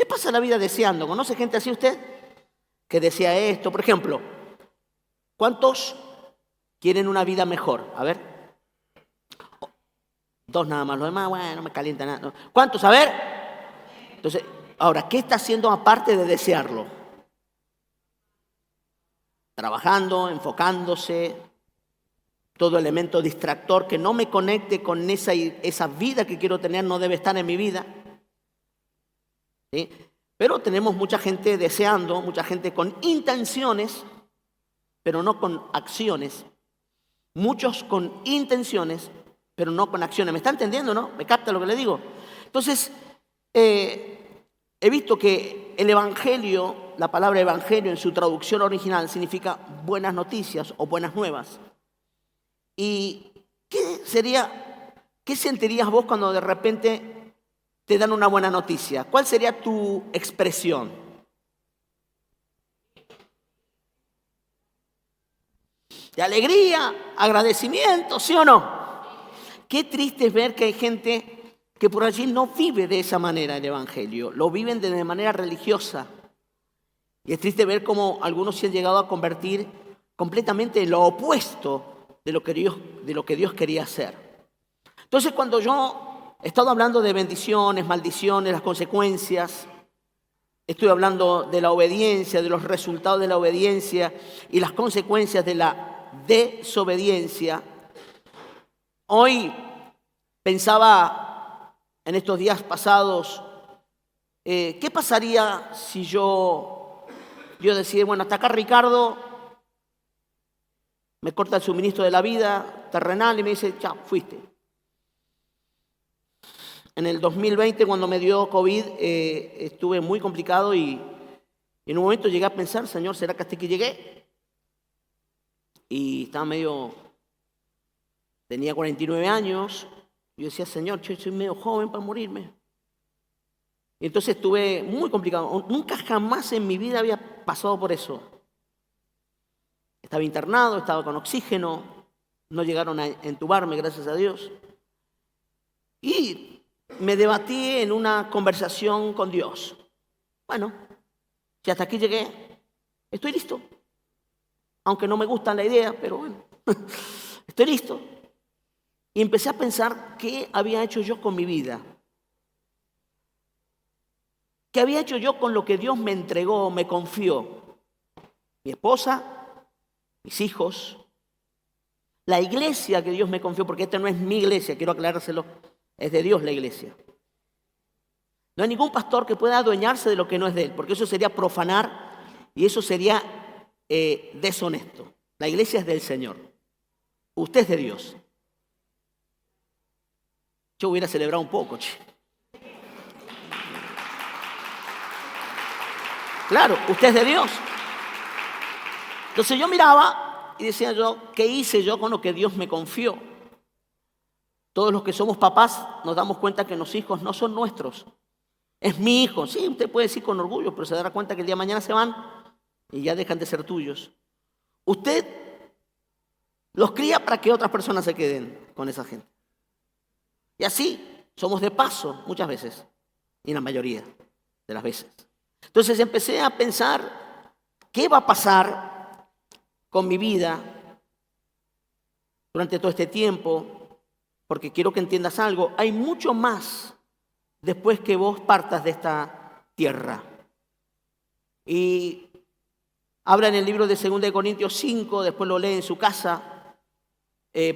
Usted pasa la vida deseando. ¿Conoce gente así usted? Que desea esto. Por ejemplo, ¿cuántos quieren una vida mejor? A ver. Dos nada más. Los demás, bueno, no me calienta nada. ¿Cuántos? A ver. Entonces, ahora, ¿qué está haciendo aparte de desearlo? Trabajando, enfocándose, todo elemento distractor que no me conecte con esa vida que quiero tener no debe estar en mi vida. ¿Sí? Pero tenemos mucha gente deseando, mucha gente con intenciones, pero no con acciones. Muchos con intenciones, pero no con acciones. ¿Me está entendiendo, no? ¿Me capta lo que le digo? Entonces, he visto que el evangelio, la palabra evangelio en su traducción original significa buenas noticias o buenas nuevas. ¿Y qué sentirías vos cuando de repente te dan una buena noticia? ¿Cuál sería tu expresión? De alegría, agradecimiento, ¿sí o no? Qué triste es ver que hay gente que por allí no vive de esa manera el evangelio, lo viven de manera religiosa. Y es triste ver cómo algunos se han llegado a convertir completamente en lo opuesto de lo que Dios quería hacer. Entonces, cuando yo he estado hablando de bendiciones, maldiciones, las consecuencias, estoy hablando de la obediencia, de los resultados de la obediencia y las consecuencias de la desobediencia, hoy pensaba en estos días pasados, ¿qué pasaría si yo decía, bueno, hasta acá Ricardo me corta el suministro de la vida terrenal y me dice, chao, fuiste? En el 2020, cuando me dio COVID, estuve muy complicado y en un momento llegué a pensar, Señor, ¿será que hasta aquí llegué? Y estaba tenía 49 años, y yo decía, Señor, yo soy medio joven para morirme. Y entonces estuve muy complicado. Nunca jamás en mi vida había pasado por eso. Estaba internado, estaba con oxígeno, no llegaron a entubarme, gracias a Dios. Y me debatí en una conversación con Dios. Bueno, si hasta aquí llegué, estoy listo. Aunque no me gusta la idea, pero bueno, estoy listo. Y empecé a pensar qué había hecho yo con mi vida. ¿Qué había hecho yo con lo que Dios me entregó, me confió? Mi esposa, mis hijos, la iglesia que Dios me confió, porque esta no es mi iglesia, quiero aclarárselo, es de Dios la iglesia. No hay ningún pastor que pueda adueñarse de lo que no es de él, porque eso sería profanar y eso sería deshonesto. La iglesia es del Señor, usted es de Dios. Yo hubiera celebrado un poco, che. Claro, usted es de Dios. Entonces yo miraba y decía yo, ¿qué hice yo con lo que Dios me confió? Todos los que somos papás nos damos cuenta que los hijos no son nuestros. Es mi hijo. Sí, usted puede decir con orgullo, pero se dará cuenta que el día de mañana se van y ya dejan de ser tuyos. Usted los cría para que otras personas se queden con esa gente. Y así somos de paso muchas veces, y la mayoría de las veces. Entonces empecé a pensar, ¿qué va a pasar con mi vida durante todo este tiempo? Porque quiero que entiendas algo, hay mucho más después que vos partas de esta tierra. Y habla en el libro de 2 Corintios 5, después lo lee en su casa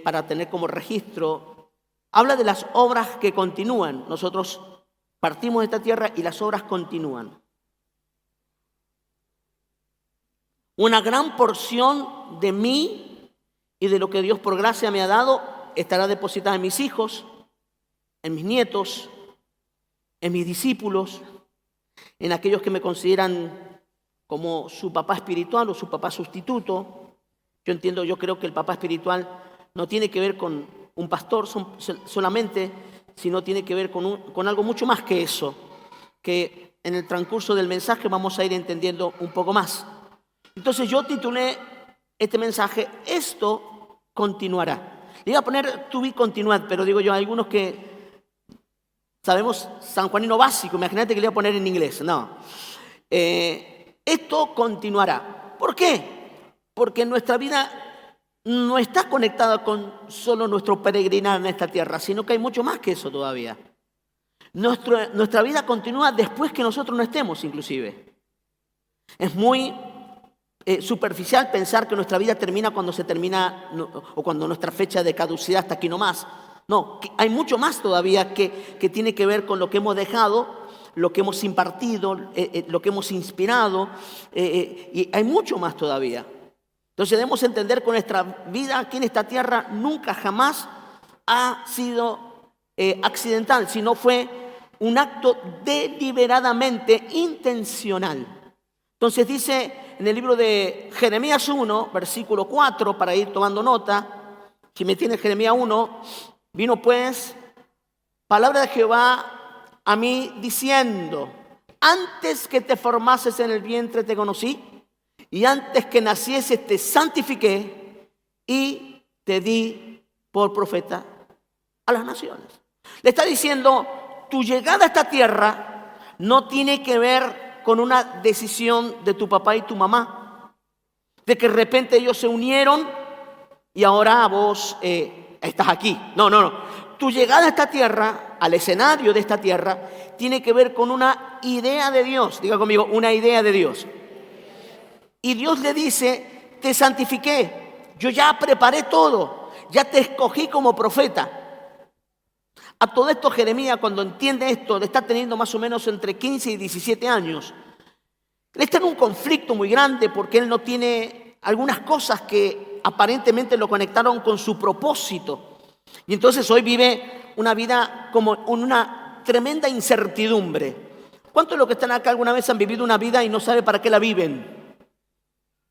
para tener como registro. Habla de las obras que continúan. Nosotros partimos de esta tierra y las obras continúan. Una gran porción de mí y de lo que Dios por gracia me ha dado estará depositada en mis hijos, en mis nietos, en mis discípulos, en aquellos que me consideran como su papá espiritual o su papá sustituto. Yo creo que el papá espiritual no tiene que ver con un pastor solamente, sino tiene que ver con algo mucho más que eso, que en el transcurso del mensaje vamos a ir entendiendo un poco más. Entonces yo titulé este mensaje, esto continuará. Le iba a poner to be continued, pero digo yo, hay algunos que Sabemos sanjuanino básico, imagínate que le voy a poner en inglés. No. Esto continuará. ¿Por qué? Porque nuestra vida no está conectada con solo nuestro peregrinar en esta tierra, sino que hay mucho más que eso todavía. Nuestra vida continúa después que nosotros no estemos, inclusive. Es muy superficial pensar que nuestra vida termina cuando se termina o cuando nuestra fecha de caducidad está aquí nomás. No, hay mucho más todavía que tiene que ver con lo que hemos dejado, lo que hemos impartido, lo que hemos inspirado, y hay mucho más todavía. Entonces debemos entender que nuestra vida aquí en esta tierra nunca jamás ha sido accidental, sino fue un acto deliberadamente intencional. Entonces dice en el libro de Jeremías 1, versículo 4, para ir tomando nota, si me tiene Jeremías 1, vino pues palabra de Jehová a mí diciendo, antes que te formases en el vientre te conocí, y antes que nacieses te santifiqué y te di por profeta a las naciones. Le está diciendo, tu llegada a esta tierra no tiene que ver con una decisión de tu papá y tu mamá, de que de repente ellos se unieron y ahora vos estás aquí. No. Tu llegada a esta tierra, al escenario de esta tierra, tiene que ver con una idea de Dios. Diga conmigo, una idea de Dios. Y Dios le dice, te santifiqué, yo ya preparé todo, ya te escogí como profeta. A todo esto Jeremías, cuando entiende esto, le está teniendo más o menos entre 15 y 17 años. Él está en un conflicto muy grande porque él no tiene algunas cosas que aparentemente lo conectaron con su propósito. Y entonces hoy vive una vida como una tremenda incertidumbre. ¿Cuántos de los que están acá alguna vez han vivido una vida y no saben para qué la viven?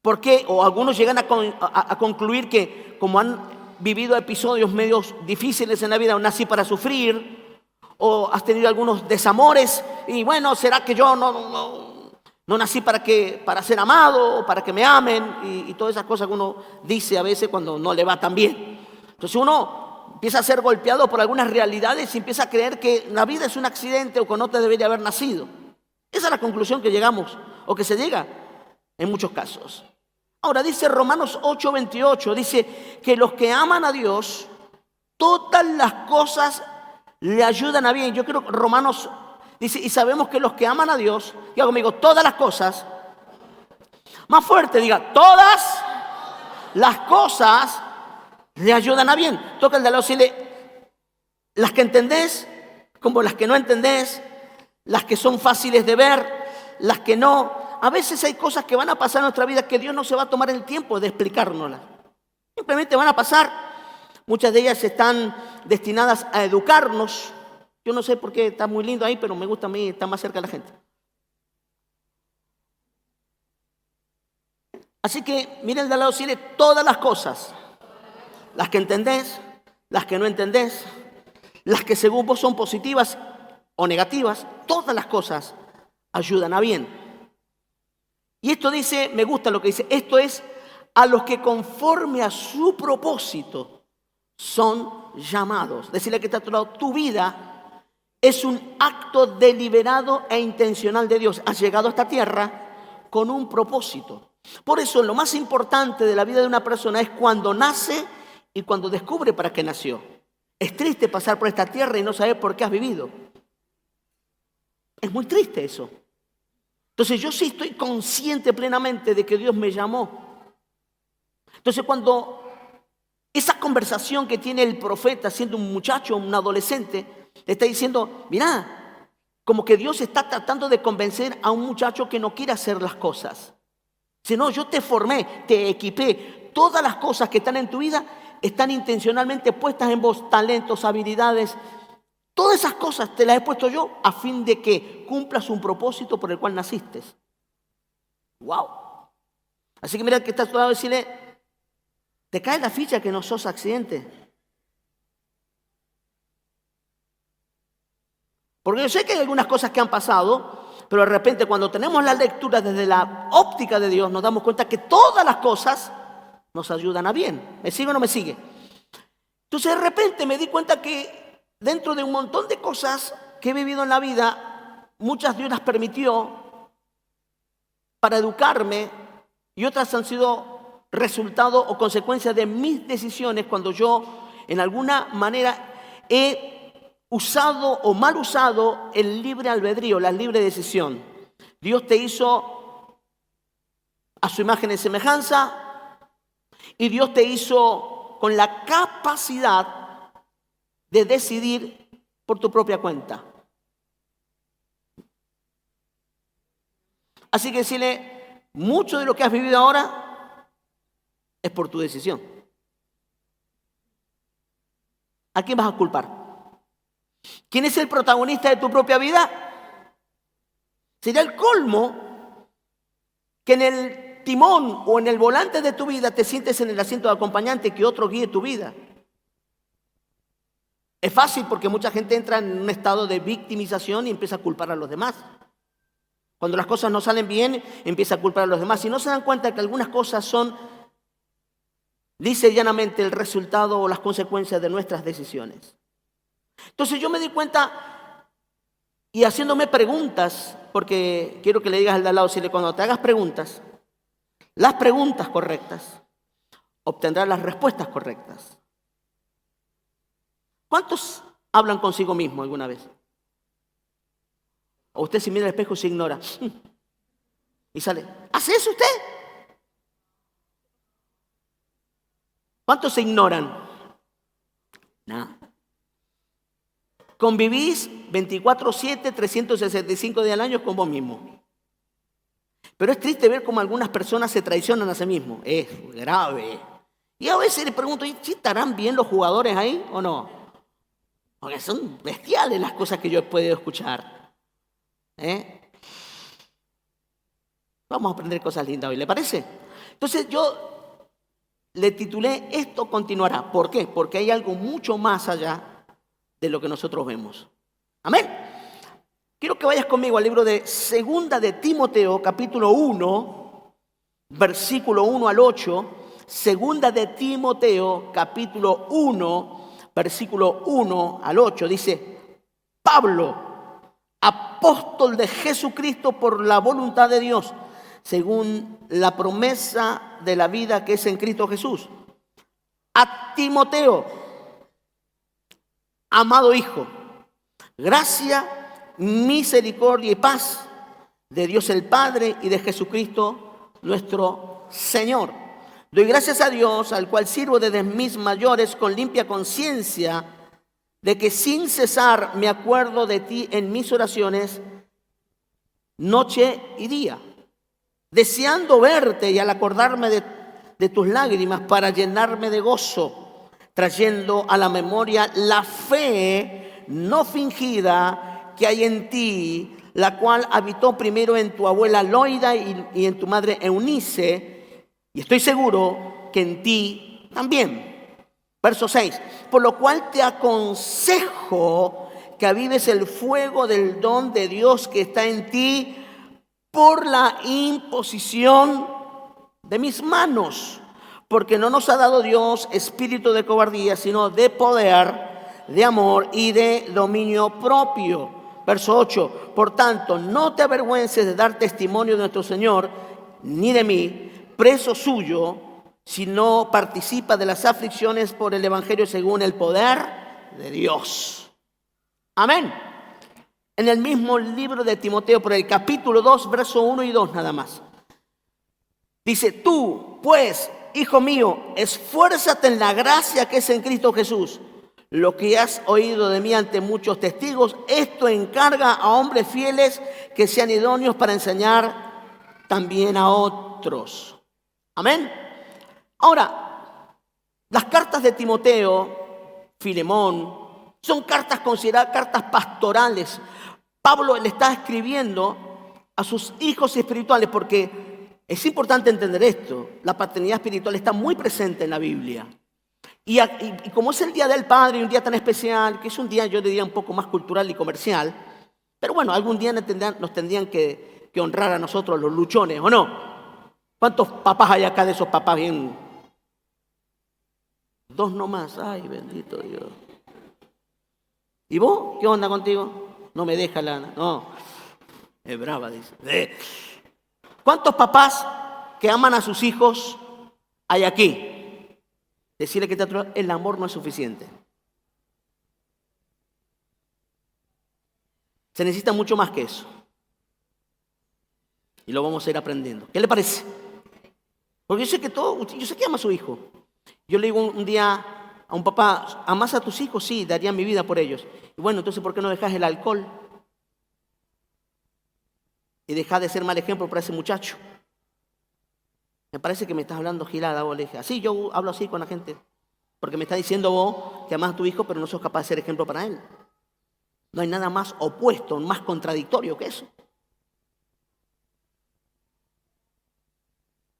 ¿Por qué? O algunos llegan a concluir que como han vivido episodios medios difíciles en la vida, o nací para sufrir, o has tenido algunos desamores, y bueno, ¿será que yo no nací para ser amado, o para que me amen? Y todas esas cosas que uno dice a veces cuando no le va tan bien. Entonces uno empieza a ser golpeado por algunas realidades y empieza a creer que la vida es un accidente o que no te debería haber nacido. Esa es la conclusión que llegamos, o que se llega en muchos casos. Ahora dice Romanos 8:28, dice que los que aman a Dios, todas las cosas le ayudan a bien. Yo creo que Romanos dice, y sabemos que los que aman a Dios, diga conmigo, todas las cosas, más fuerte, diga, todas las cosas le ayudan a bien. Toca el de al lado, decirle, las que entendés, como las que no entendés, las que son fáciles de ver, las que no. A veces hay cosas que van a pasar en nuestra vida que Dios no se va a tomar el tiempo de explicárnoslas. Simplemente van a pasar. Muchas de ellas están destinadas a educarnos. Yo no sé por qué está muy lindo ahí, pero me gusta a mí estar más cerca de la gente. Así que miren el de al lado, decirle todas las cosas. Las que entendés, las que no entendés, las que según vos son positivas o negativas, todas las cosas ayudan a bien. Y esto dice, me gusta lo que dice, esto es a los que conforme a su propósito son llamados. Decirle que está a tu lado, tu vida es un acto deliberado e intencional de Dios. Has llegado a esta tierra con un propósito. Por eso lo más importante de la vida de una persona es cuando nace y cuando descubre para qué nació. Es triste pasar por esta tierra y no saber por qué has vivido. Es muy triste eso. Entonces yo sí estoy consciente plenamente de que Dios me llamó. Entonces cuando esa conversación que tiene el profeta siendo un muchacho, un adolescente, le está diciendo, mirá, como que Dios está tratando de convencer a un muchacho que no quiere hacer las cosas. Sino yo te formé, te equipé. Todas las cosas que están en tu vida están intencionalmente puestas en vos, talentos, habilidades. Todas esas cosas te las he puesto yo a fin de que cumplas un propósito por el cual naciste. ¡Wow! Así que mira que está a tu lado y decirle, ¿te cae la ficha que no sos accidente? Porque yo sé que hay algunas cosas que han pasado, pero de repente cuando tenemos la lectura desde la óptica de Dios, nos damos cuenta que todas las cosas nos ayudan a bien. ¿Me sigue o no me sigue? Entonces de repente me di cuenta que dentro de un montón de cosas que he vivido en la vida, muchas Dios las permitió para educarme y otras han sido resultado o consecuencia de mis decisiones cuando yo en alguna manera he usado o mal usado el libre albedrío, la libre decisión. Dios te hizo a su imagen y semejanza y Dios te hizo con la capacidad de decidir por tu propia cuenta. Así que decirle, mucho de lo que has vivido ahora es por tu decisión. ¿A quién vas a culpar? ¿Quién es el protagonista de tu propia vida? Sería el colmo que en el timón o en el volante de tu vida te sientes en el asiento de acompañante, que otro guíe tu vida. Es fácil porque mucha gente entra en un estado de victimización y empieza a culpar a los demás. Cuando las cosas no salen bien, empieza a culpar a los demás. Y no se dan cuenta que algunas cosas son, dice llanamente, el resultado o las consecuencias de nuestras decisiones. Entonces yo me di cuenta y haciéndome preguntas, porque quiero que le digas al de al lado, si cuando te hagas preguntas, las preguntas correctas, obtendrás las respuestas correctas. ¿Cuántos hablan consigo mismo alguna vez? O usted si mira al espejo se ignora. Y sale, ¿hace eso usted? ¿Cuántos se ignoran? Nada. Convivís 24/7, 365 días al año con vos mismo. Pero es triste ver cómo algunas personas se traicionan a sí mismos. Es grave. Y a veces le pregunto, ¿sí estarán bien los jugadores ahí o no? Porque son bestiales las cosas que yo he podido escuchar. Vamos a aprender cosas lindas hoy, ¿le parece? Entonces yo le titulé Esto continuará. ¿Por qué? Porque hay algo mucho más allá de lo que nosotros vemos. Amén. Quiero que vayas conmigo al libro de Segunda de Timoteo, capítulo 1, versículo 1 al 8. Segunda de Timoteo, capítulo 1, versículo 1 al 8. Dice, Pablo, apóstol de Jesucristo por la voluntad de Dios, según la promesa de la vida que es en Cristo Jesús. A Timoteo, amado hijo, gracia, misericordia y paz de Dios el Padre y de Jesucristo nuestro Señor. Doy gracias a Dios, al cual sirvo desde mis mayores con limpia conciencia, de que sin cesar me acuerdo de ti en mis oraciones, noche y día, deseando verte y al acordarme de tus lágrimas para llenarme de gozo, trayendo a la memoria la fe no fingida que hay en ti, la cual habitó primero en tu abuela Loida y en tu madre Eunice, y estoy seguro que en ti también. Verso 6, por lo cual te aconsejo que avives el fuego del don de Dios que está en ti por la imposición de mis manos, porque no nos ha dado Dios espíritu de cobardía, sino de poder, de amor y de dominio propio. Verso 8, por tanto, no te avergüences de dar testimonio de nuestro Señor, ni de mí, preso suyo, si no participa de las aflicciones por el Evangelio según el poder de Dios. Amén. En el mismo libro de Timoteo, por el capítulo 2, verso 1 y 2 nada más. Dice, tú, pues, hijo mío, esfuérzate en la gracia que es en Cristo Jesús. Lo que has oído de mí ante muchos testigos, esto encarga a hombres fieles que sean idóneos para enseñar también a otros. Amén. Ahora, las cartas de Timoteo, Filemón, son cartas consideradas cartas pastorales. Pablo le está escribiendo a sus hijos espirituales porque es importante entender esto. La paternidad espiritual está muy presente en la Biblia. Y como es el Día del Padre, un día tan especial, que es un día, yo diría, un poco más cultural y comercial, pero bueno, algún día nos tendrían que honrar a nosotros los luchones, ¿o no? ¿Cuántos papás hay acá de esos papás bien? 2 nomás, ay, bendito Dios. ¿Y vos? ¿Qué onda contigo? no me deja la... No, es brava, dice. ¿Cuántos papás que aman a sus hijos hay aquí? Decirle que el amor no es suficiente. Se necesita mucho más que eso. Y lo vamos a ir aprendiendo. ¿Qué le parece? Porque yo sé que ama a su hijo. Yo le digo un día a un papá, ¿amas a tus hijos? Sí, daría mi vida por ellos. Y bueno, entonces ¿por qué no dejas el alcohol? Y dejas de ser mal ejemplo para ese muchacho. Me parece que me estás hablando gilada, vos. Le dije, así yo hablo así con la gente. Porque me está diciendo vos que amas a tu hijo, pero no sos capaz de ser ejemplo para él. No hay nada más opuesto, más contradictorio que eso.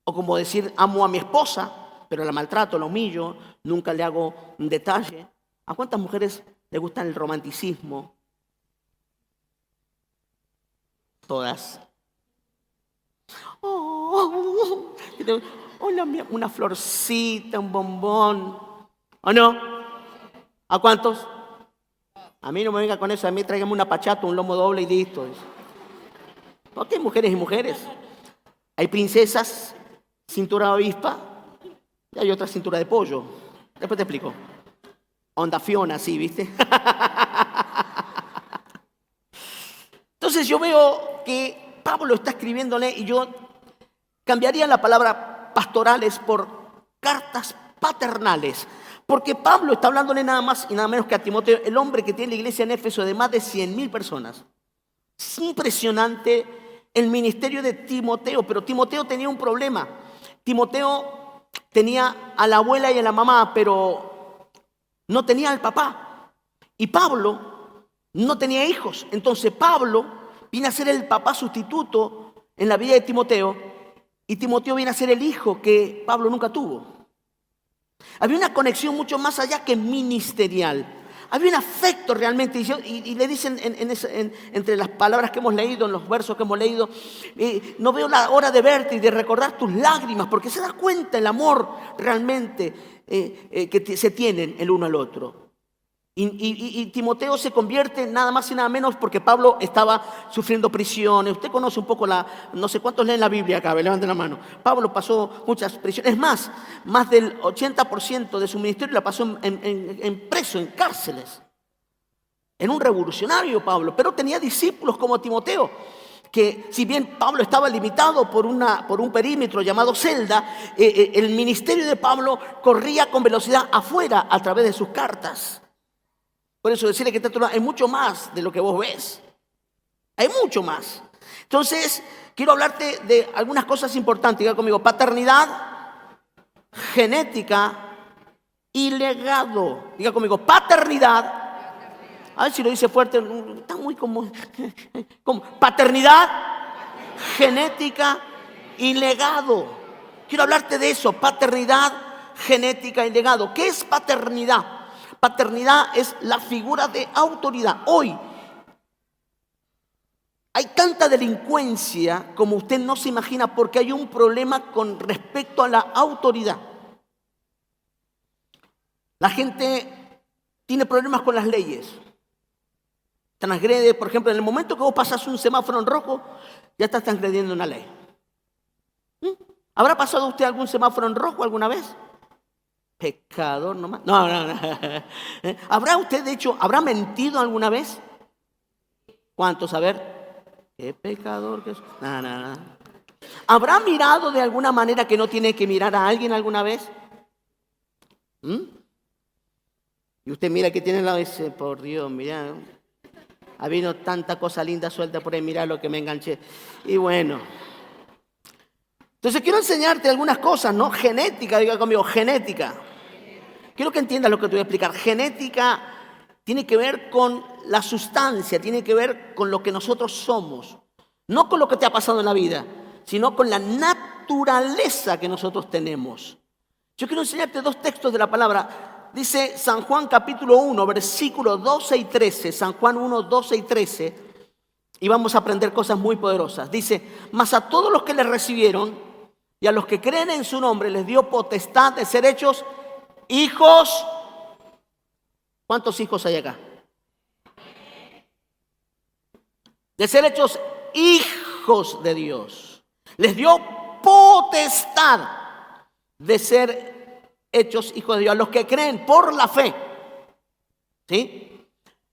O como decir, amo a mi esposa, pero la maltrato, la humillo, nunca le hago un detalle. ¿A cuántas mujeres les gusta el romanticismo? Todas. Oh, hola, una florcita, un bombón. ¿O no? ¿A cuántos? A mí no me venga con eso, a mí tráigame una pachata, un lomo doble y listo. Porque hay mujeres y mujeres. Hay princesas, cintura de avispa, y hay otra cintura de pollo. Después te explico. Onda Fiona, así, ¿viste? Entonces yo veo que Pablo está escribiéndole y yo cambiaría la palabra pastorales por cartas paternales. Porque Pablo está hablándole nada más y nada menos que a Timoteo, el hombre que tiene la iglesia en Éfeso de más de 100,000 personas. Es impresionante el ministerio de Timoteo, pero Timoteo tenía un problema. Timoteo tenía a la abuela y a la mamá, pero no tenía al papá. Y Pablo no tenía hijos. Entonces Pablo viene a ser el papá sustituto en la vida de Timoteo y Timoteo viene a ser el hijo que Pablo nunca tuvo. Había una conexión mucho más allá que ministerial. Había un afecto realmente. Y le dicen entre las palabras que hemos leído, en los versos que hemos leído, no veo la hora de verte y de recordar tus lágrimas, porque se da cuenta el amor realmente que se tienen el uno al otro. Y Timoteo se convierte nada más y nada menos porque Pablo estaba sufriendo prisiones. Usted conoce un poco no sé cuántos leen la Biblia acá, levanten la mano. Pablo pasó muchas prisiones. Es más del 80% de su ministerio la pasó en preso, en cárceles. En un revolucionario Pablo, pero tenía discípulos como Timoteo, que si bien Pablo estaba limitado por un perímetro llamado celda, el ministerio de Pablo corría con velocidad afuera a través de sus cartas. Por eso decirle que hay mucho más de lo que vos ves. Hay mucho más. Entonces, quiero hablarte de algunas cosas importantes. Diga conmigo, paternidad, genética y legado. Diga conmigo, paternidad. A ver si lo dice fuerte. Está muy como paternidad, genética y legado. Quiero hablarte de eso, paternidad, genética y legado. ¿Qué es paternidad? Paternidad es la figura de autoridad. Hoy hay tanta delincuencia como usted no se imagina porque hay un problema con respecto a la autoridad. La gente tiene problemas con las leyes. Transgrede, por ejemplo, en el momento que vos pasás un semáforo en rojo, ya estás transgrediendo una ley. ¿Habrá pasado usted algún semáforo en rojo alguna vez? Pecador nomás. No. ¿Habrá mentido alguna vez? ¿Cuántos? A ver. ¿Qué pecador que es? No. ¿Habrá mirado de alguna manera que no tiene que mirar a alguien alguna vez? Y usted mira que tiene al lado y dice, por Dios, mira, ha habido tanta cosa linda suelta por ahí, mira lo que me enganché. Y bueno. Entonces quiero enseñarte algunas cosas, ¿no? Genética, diga conmigo, genética. Quiero que entiendas lo que te voy a explicar. Genética tiene que ver con la sustancia, tiene que ver con lo que nosotros somos. No con lo que te ha pasado en la vida, sino con la naturaleza que nosotros tenemos. Yo quiero enseñarte dos textos de la palabra. Dice San Juan capítulo 1, versículos 12 y 13. San Juan 1, 12 y 13. Y vamos a aprender cosas muy poderosas. Dice, mas a todos los que le recibieron y a los que creen en su nombre les dio potestad de ser hechos hijos. ¿Cuántos hijos hay acá? de ser hechos hijos de Dios. Les dio potestad de ser hechos hijos de Dios, a los que creen por la fe. ¿Sí?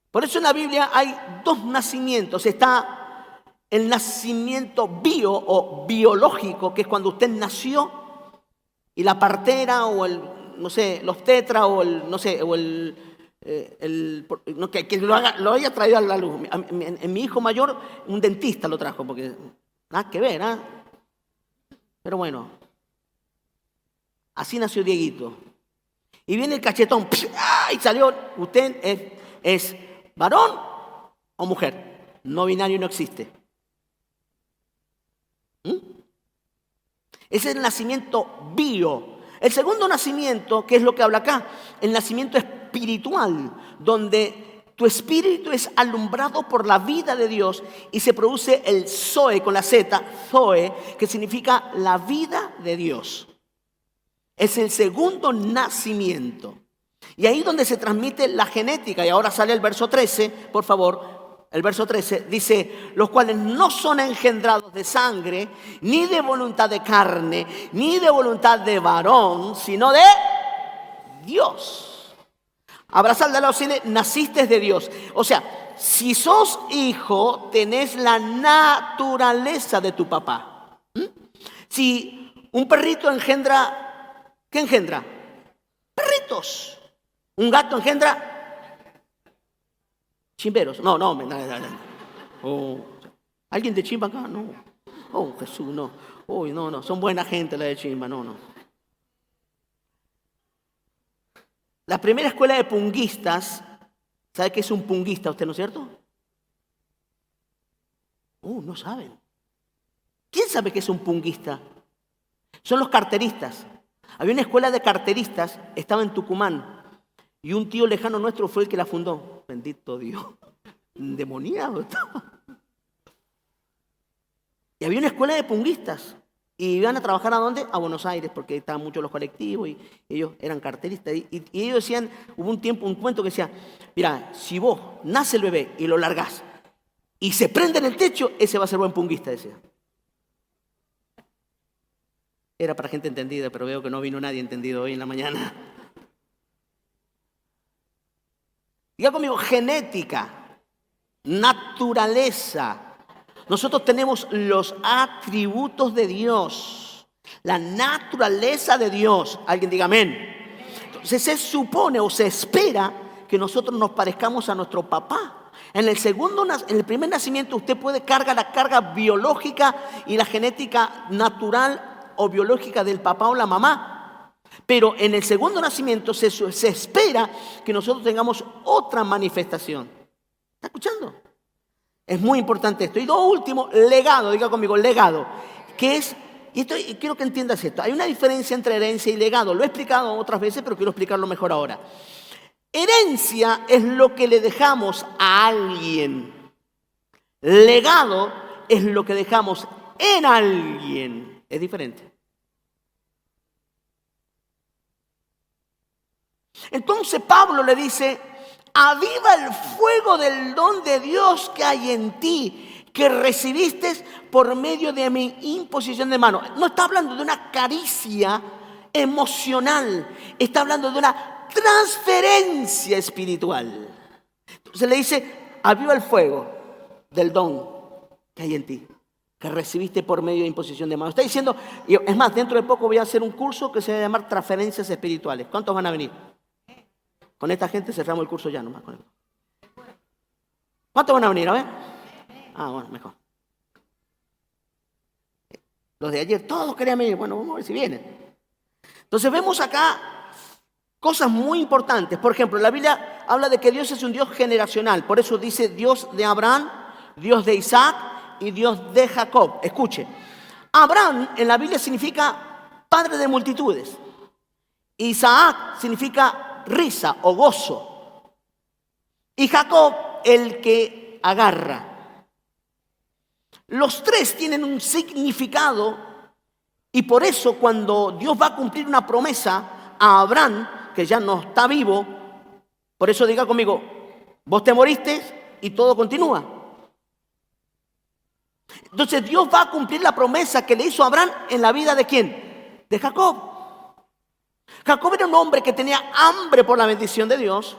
Por eso en la Biblia hay dos nacimientos. Está el nacimiento bio o biológico, que es cuando usted nació y la partera o el, no sé, los tetra o el, no sé, o que lo haya traído a la luz. En mi hijo mayor, un dentista lo trajo, porque nada que ver, ¿ah? Pero bueno, así nació Dieguito. Y viene el cachetón, y salió, usted es varón o mujer. No binario no existe. Ese es el nacimiento bio. El segundo nacimiento, que es lo que habla acá, el nacimiento espiritual, donde tu espíritu es alumbrado por la vida de Dios y se produce el Zoe con la Z, Zoe, que significa la vida de Dios. Es el segundo nacimiento. Y ahí donde se transmite la genética. Y ahora sale el verso 13, por favor. El verso 13 dice, los cuales no son engendrados de sangre, ni de voluntad de carne, ni de voluntad de varón, sino de Dios. Abrazar de la ocine, naciste de Dios. O sea, si sos hijo, tenés la naturaleza de tu papá. Si un perrito engendra, ¿qué engendra? Perritos. Un gato engendra chimberos. No. Oh, ¿alguien de Chimba acá? No. Oh, Jesús, no. Uy, no. Son buena gente la de Chimba, no. La primera escuela de punguistas, ¿sabe qué es un punguista usted, no es cierto? No saben. ¿Quién sabe qué es un punguista? Son los carteristas. Había una escuela de carteristas, estaba en Tucumán, y un tío lejano nuestro fue el que la fundó. Bendito Dios. Endemoniado estaba. Y había una escuela de punguistas. Y iban a trabajar ¿a dónde? A Buenos Aires, porque estaban muchos los colectivos y ellos eran carteristas. Y ellos decían, hubo un tiempo, un cuento que decía, mira, si vos nace el bebé y lo largás y se prende en el techo, ese va a ser buen punguista, decía. Era para gente entendida, pero veo que no vino nadie entendido hoy en la mañana. Diga conmigo, genética, naturaleza. Nosotros tenemos los atributos de Dios, la naturaleza de Dios. Alguien diga amén. Entonces se supone o se espera que nosotros nos parezcamos a nuestro papá. En el primer nacimiento usted puede cargar la carga biológica y la genética natural o biológica del papá o la mamá. Pero en el segundo nacimiento se espera que nosotros tengamos otra manifestación. ¿Está escuchando? Es muy importante esto. Y lo último, legado. Diga conmigo, legado. Que es, y quiero que entiendas esto. Hay una diferencia entre herencia y legado. Lo he explicado otras veces, pero quiero explicarlo mejor ahora. Herencia es lo que le dejamos a alguien. Legado es lo que dejamos en alguien. Es diferente. Entonces Pablo le dice, aviva el fuego del don de Dios que hay en ti, que recibiste por medio de mi imposición de mano. No está hablando de una caricia emocional, está hablando de una transferencia espiritual. Entonces le dice, aviva el fuego del don que hay en ti, que recibiste por medio de imposición de mano. Está diciendo, es más, dentro de poco voy a hacer un curso que se va a llamar transferencias espirituales. ¿Cuántos van a venir? Con esta gente cerramos el curso ya nomás. ¿Cuántos van a venir? A ver. Bueno, mejor. Los de ayer, todos querían venir. Bueno, vamos a ver si vienen. Entonces vemos acá cosas muy importantes. Por ejemplo, la Biblia habla de que Dios es un Dios generacional. Por eso dice Dios de Abraham, Dios de Isaac y Dios de Jacob. Escuche. Abraham en la Biblia significa padre de multitudes. Isaac significa risa o gozo. Y Jacob, el que agarra. Los tres tienen un significado y por eso cuando Dios va a cumplir una promesa a Abraham, que ya no está vivo, por eso diga conmigo, vos te moriste y todo continúa. Entonces Dios va a cumplir la promesa que le hizo a Abraham en la vida ¿de quién? De Jacob. Jacob era un hombre que tenía hambre por la bendición de Dios.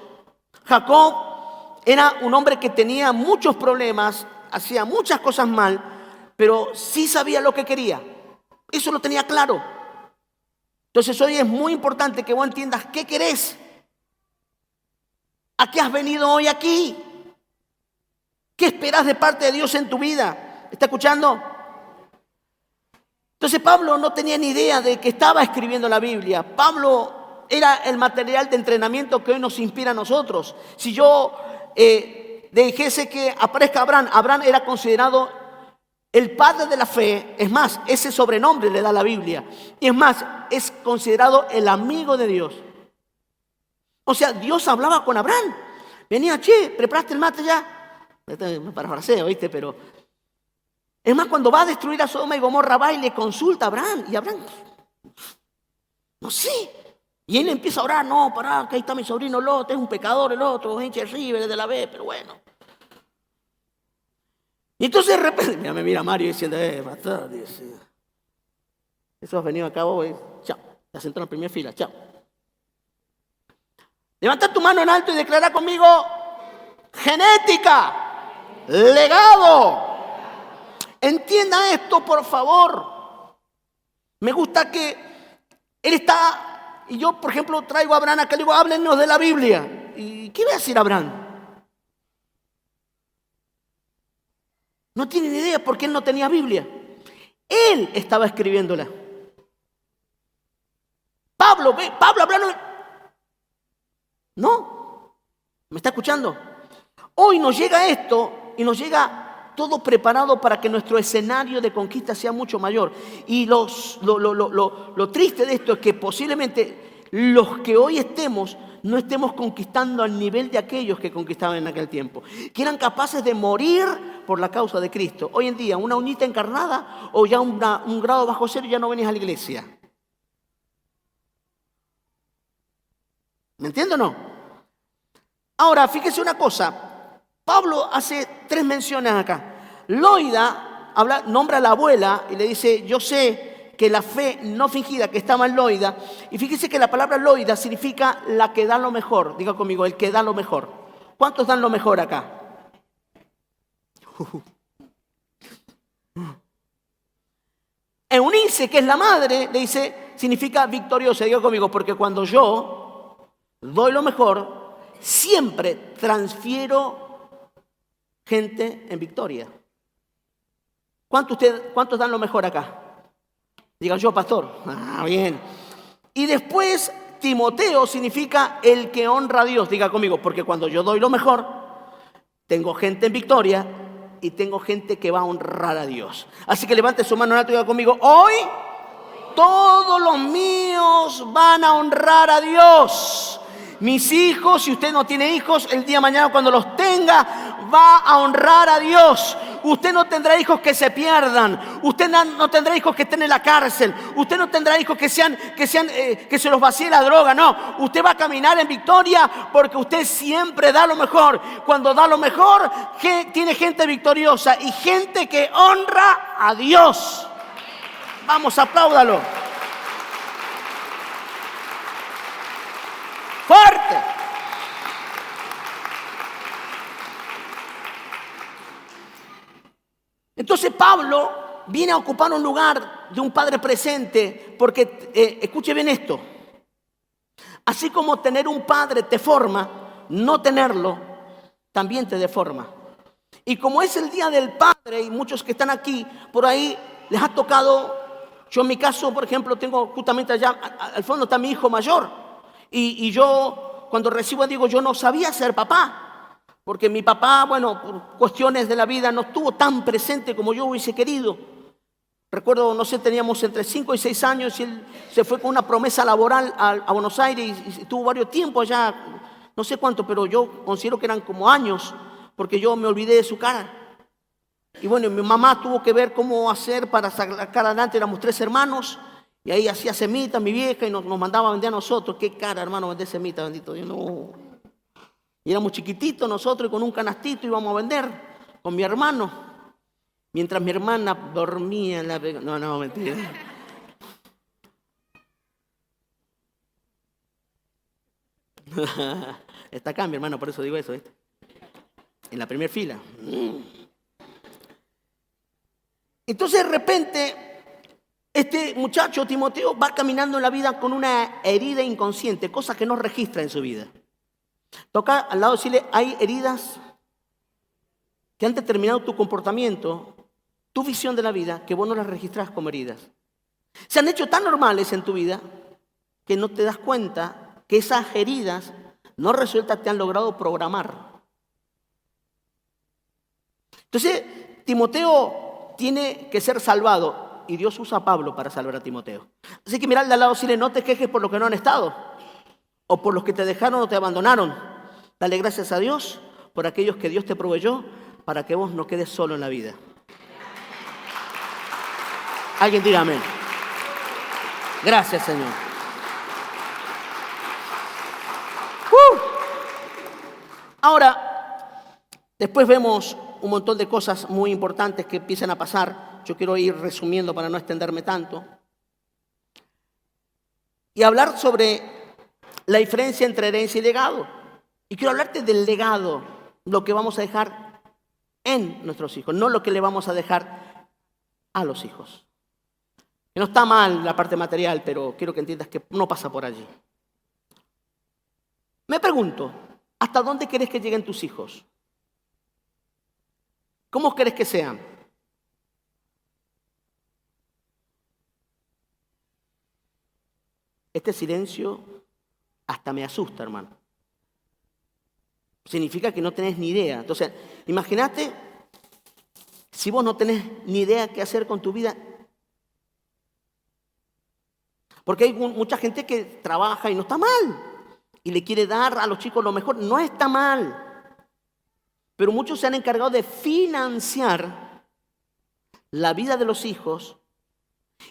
Jacob era un hombre que tenía muchos problemas, hacía muchas cosas mal, pero sí sabía lo que quería. Eso lo tenía claro. Entonces hoy es muy importante que vos entiendas qué querés. ¿A qué has venido hoy aquí? ¿Qué esperás de parte de Dios en tu vida? ¿Está escuchando? Entonces Pablo no tenía ni idea de que estaba escribiendo la Biblia. Pablo era el material de entrenamiento que hoy nos inspira a nosotros. Si yo dijese que aparezca Abraham, Abraham era considerado el padre de la fe. Es más, ese sobrenombre le da la Biblia. Y es más, es considerado el amigo de Dios. O sea, Dios hablaba con Abraham. Venía, che, ¿preparaste el mate ya? Me parafraseo, ¿viste? Pero es más, cuando va a destruir a Sodoma y Gomorra, va y le consulta a Abraham. Y Abraham, no sé. Y él empieza a orar, no, pará, que ahí está mi sobrino Lot, es un pecador el otro, hincha de River, de la B, pero bueno. Y entonces de repente, ya me mira Mario diciendo, pastor, dice, eso has venido acá vos, chao, te sentó en la primera fila, chao. Levanta tu mano en alto y declara conmigo, genética, legado. Entienda esto, por favor. Me gusta que él está, y yo, por ejemplo, traigo a Abraham acá, le digo, háblenos de la Biblia. ¿Y qué va a decir Abraham? No tiene ni idea porque él no tenía Biblia. Él estaba escribiéndola. Pablo hablando. No, ¿me está escuchando? Hoy nos llega esto y nos llega todo preparado para que nuestro escenario de conquista sea mucho mayor. Y lo triste de esto es que posiblemente los que hoy no estemos conquistando al nivel de aquellos que conquistaban en aquel tiempo, que eran capaces de morir por la causa de Cristo. Hoy en día, una uñita encarnada o ya un grado bajo cero, ya no venís a la iglesia. ¿Me entiende o no? Ahora, fíjese una cosa. Pablo hace 3 menciones acá. Loida nombra a la abuela y le dice, yo sé que la fe no fingida que estaba en Loida. Y fíjese que la palabra Loida significa la que da lo mejor. Diga conmigo, el que da lo mejor. ¿Cuántos dan lo mejor acá? Eunice, que es la madre, le dice, significa victoriosa. Diga conmigo, porque cuando yo doy lo mejor, siempre transfiero gente en victoria. ¿Cuántos dan lo mejor acá? Digan yo, pastor. Ah, bien. Y después, Timoteo significa el que honra a Dios. Diga conmigo, porque cuando yo doy lo mejor, tengo gente en victoria y tengo gente que va a honrar a Dios. Así que levante su mano en alto y diga conmigo, hoy todos los míos van a honrar a Dios. Mis hijos, si usted no tiene hijos, el día de mañana cuando los tenga, va a honrar a Dios. Usted no tendrá hijos que se pierdan. Usted no tendrá hijos que estén en la cárcel. Usted no tendrá hijos que se los vacíe la droga. No, usted va a caminar en victoria porque usted siempre da lo mejor. Cuando da lo mejor, tiene gente victoriosa y gente que honra a Dios. Vamos, apláudalo. Fuerte. Entonces Pablo viene a ocupar un lugar de un padre presente porque, escuche bien esto, así como tener un padre te forma, no tenerlo también te deforma. Y como es el día del padre y muchos que están aquí, por ahí les ha tocado, yo en mi caso, por ejemplo, tengo justamente allá, al fondo está mi hijo mayor. Y yo, cuando recibo, digo, yo no sabía ser papá, porque mi papá, bueno, por cuestiones de la vida no estuvo tan presente como yo hubiese querido. Recuerdo, no sé, teníamos entre 5 y 6 años y él se fue con una promesa laboral a Buenos Aires y estuvo varios tiempos allá, no sé cuánto, pero yo considero que eran como años, porque yo me olvidé de su cara. Y bueno, mi mamá tuvo que ver cómo hacer para sacar adelante, éramos 3 hermanos. Y ahí hacía semita mi vieja y nos mandaba a vender a nosotros. Qué cara, hermano, vender semita, bendito Dios. No. Y éramos chiquititos nosotros y con un canastito íbamos a vender con mi hermano. Mientras mi hermana dormía en la... No, mentira. Está acá mi hermano, por eso digo eso, ¿eh? En la primera fila. Entonces de repente, este muchacho, Timoteo, va caminando en la vida con una herida inconsciente, cosa que no registra en su vida. Toca al lado decirle, hay heridas que han determinado tu comportamiento, tu visión de la vida, que vos no las registras como heridas. Se han hecho tan normales en tu vida que no te das cuenta que esas heridas no resueltas te han logrado programar. Entonces, Timoteo tiene que ser salvado y Dios usa a Pablo para salvar a Timoteo. Así que mirad de al lado, decirle, no te quejes por los que no han estado o por los que te dejaron o te abandonaron. Dale gracias a Dios por aquellos que Dios te proveyó para que vos no quedes solo en la vida. Alguien diga amén. Gracias, Señor. Ahora, después vemos un montón de cosas muy importantes que empiezan a pasar. Yo quiero ir resumiendo para no extenderme tanto. Y hablar sobre la diferencia entre herencia y legado. Y quiero hablarte del legado, lo que vamos a dejar en nuestros hijos, no lo que le vamos a dejar a los hijos. Que no está mal la parte material, pero quiero que entiendas que no pasa por allí. Me pregunto, ¿hasta dónde querés que lleguen tus hijos? ¿Cómo querés que sean? Este silencio hasta me asusta, hermano. Significa que no tenés ni idea. Entonces, imagínate si vos no tenés ni idea qué hacer con tu vida. Porque hay mucha gente que trabaja y no está mal. Y le quiere dar a los chicos lo mejor. No está mal. Pero muchos se han encargado de financiar la vida de los hijos.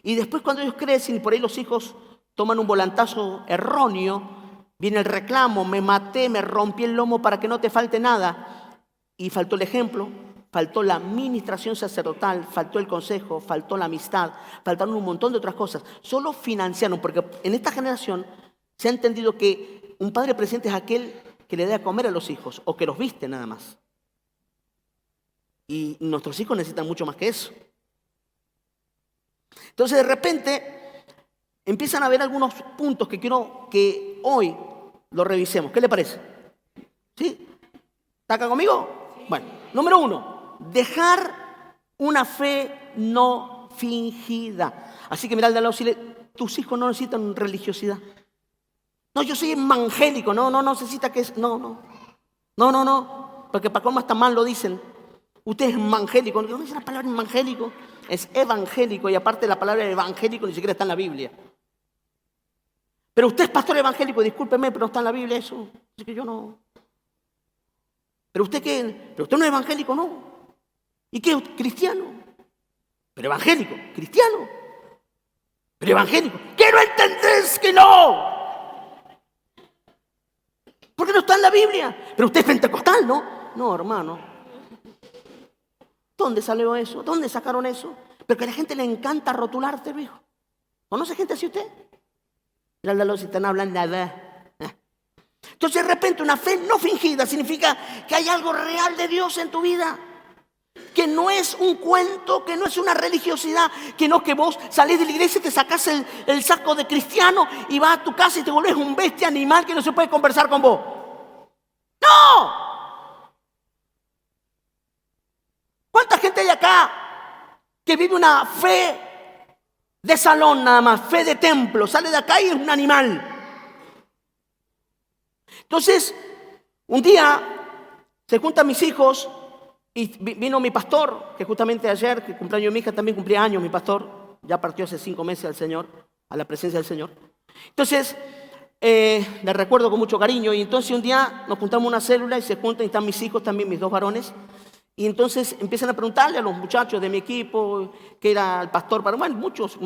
Y después cuando ellos crecen y por ahí los hijos toman un volantazo erróneo, viene el reclamo, me maté, me rompí el lomo para que no te falte nada. Y faltó el ejemplo, faltó la administración sacerdotal, faltó el consejo, faltó la amistad, faltaron un montón de otras cosas. Solo financiaron, porque en esta generación se ha entendido que un padre presente es aquel que le da a comer a los hijos o que los viste nada más. Y nuestros hijos necesitan mucho más que eso. Entonces de repente empiezan a haber algunos puntos que quiero que hoy lo revisemos. ¿Qué le parece? ¿Sí? ¿Está acá conmigo? Bueno, número 1, dejar una fe no fingida. Así que mirá al de al lado y dile, tus hijos no necesitan religiosidad. No, yo soy evangélico. No necesita que es. No. Porque para cómo hasta mal lo dicen. Usted es evangélico. No es la palabra evangélico, es evangélico. Y aparte la palabra evangélico ni siquiera está en la Biblia. Pero usted es pastor evangélico, discúlpeme, pero no está en la Biblia eso. Así que yo no. ¿Pero usted qué? ¿Pero usted no es evangélico? No. ¿Y qué? ¿Cristiano? ¿Pero evangélico? ¿Cristiano? ¿Pero evangélico? ¿Qué no entendés que no? ¿Por qué no está en la Biblia? ¿Pero usted es pentecostal, no? No, hermano. ¿Dónde salió eso? ¿Dónde sacaron eso? Pero que a la gente le encanta rotularte, viejo. ¿Conoce gente así usted? Míralo si están hablando nada. Entonces de repente una fe no fingida significa que hay algo real de Dios en tu vida. Que no es un cuento, que no es una religiosidad, que no que vos salís de la iglesia y te sacás el saco de cristiano y vas a tu casa y te volvés un bestia animal que no se puede conversar con vos. ¡No! ¿Cuánta gente hay acá que vive una fe de salón nada más, fe de templo? Sale de acá y es un animal. Entonces, un día se juntan mis hijos y vino mi pastor, que justamente ayer, que cumpleaños de mi hija, también cumplía años mi pastor. Ya partió hace 5 meses al Señor, a la presencia del Señor. Entonces, le recuerdo con mucho cariño. Y entonces un día nos juntamos una célula y se juntan y están mis hijos también, mis 2 varones. Y entonces empiezan a preguntarle a los muchachos de mi equipo, que era el pastor, muchos,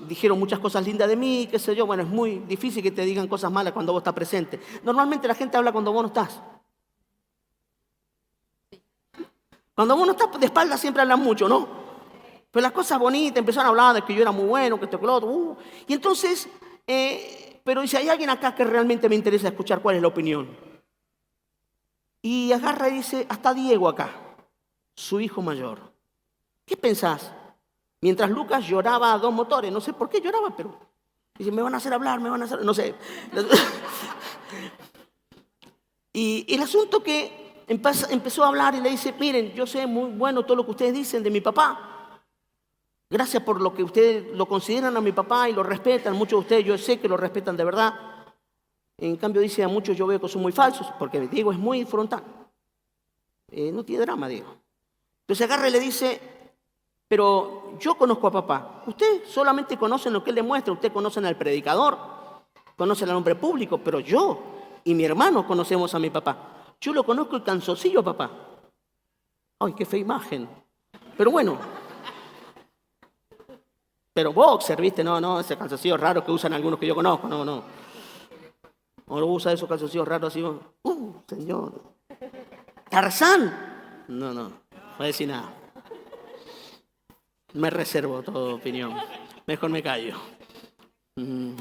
dijeron muchas cosas lindas de mí, qué sé yo. Es muy difícil que te digan cosas malas cuando vos estás presente. Normalmente la gente habla cuando vos no estás. Cuando uno está de espaldas siempre hablan mucho, ¿no? Pero las cosas bonitas, empezaron a hablar de que yo era muy bueno, que esto, que lo otro. Y entonces, pero dice, hay alguien acá que realmente me interesa escuchar cuál es la opinión. Y agarra y dice, hasta Diego acá, su hijo mayor. ¿Qué pensás? Mientras Lucas lloraba a dos motores, no sé por qué lloraba, pero dice, me van a hacer hablar, no sé. Y el asunto que empezó a hablar y le dice, miren, yo sé muy bueno todo lo que ustedes dicen de mi papá. Gracias por lo que ustedes lo consideran a mi papá y lo respetan. Muchos de ustedes yo sé que lo respetan de verdad. En cambio dice a muchos yo veo que son muy falsos, porque Diego es muy frontal. No tiene drama, Diego. Entonces agarra y le dice, pero yo conozco a papá. Usted solamente conoce lo que él le muestra. Usted conoce al predicador, conoce al hombre público, pero yo y mi hermano conocemos a mi papá. Yo lo conozco el canzoncillo, papá. Ay, qué fea imagen. Pero bueno. Pero boxer, ¿viste? No, ese calzoncillo raro que usan algunos que yo conozco, no. O no usa esos calzoncillos raros así. Señor. Tarzán. No voy a decir nada. Me reservo toda opinión. Mejor me callo. No,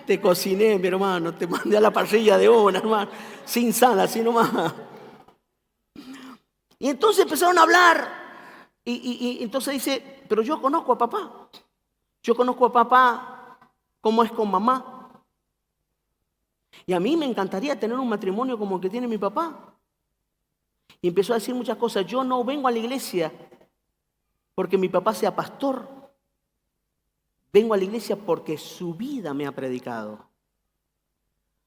te cociné, mi hermano. Te mandé a la parrilla de una, hermano. Sin sal, así nomás. Y entonces empezaron a hablar. Y entonces dice, pero yo conozco a papá. Yo conozco a papá cómo es con mamá. Y a mí me encantaría tener un matrimonio como el que tiene mi papá. Y empezó a decir muchas cosas. Yo no vengo a la iglesia porque mi papá sea pastor. Vengo a la iglesia porque su vida me ha predicado.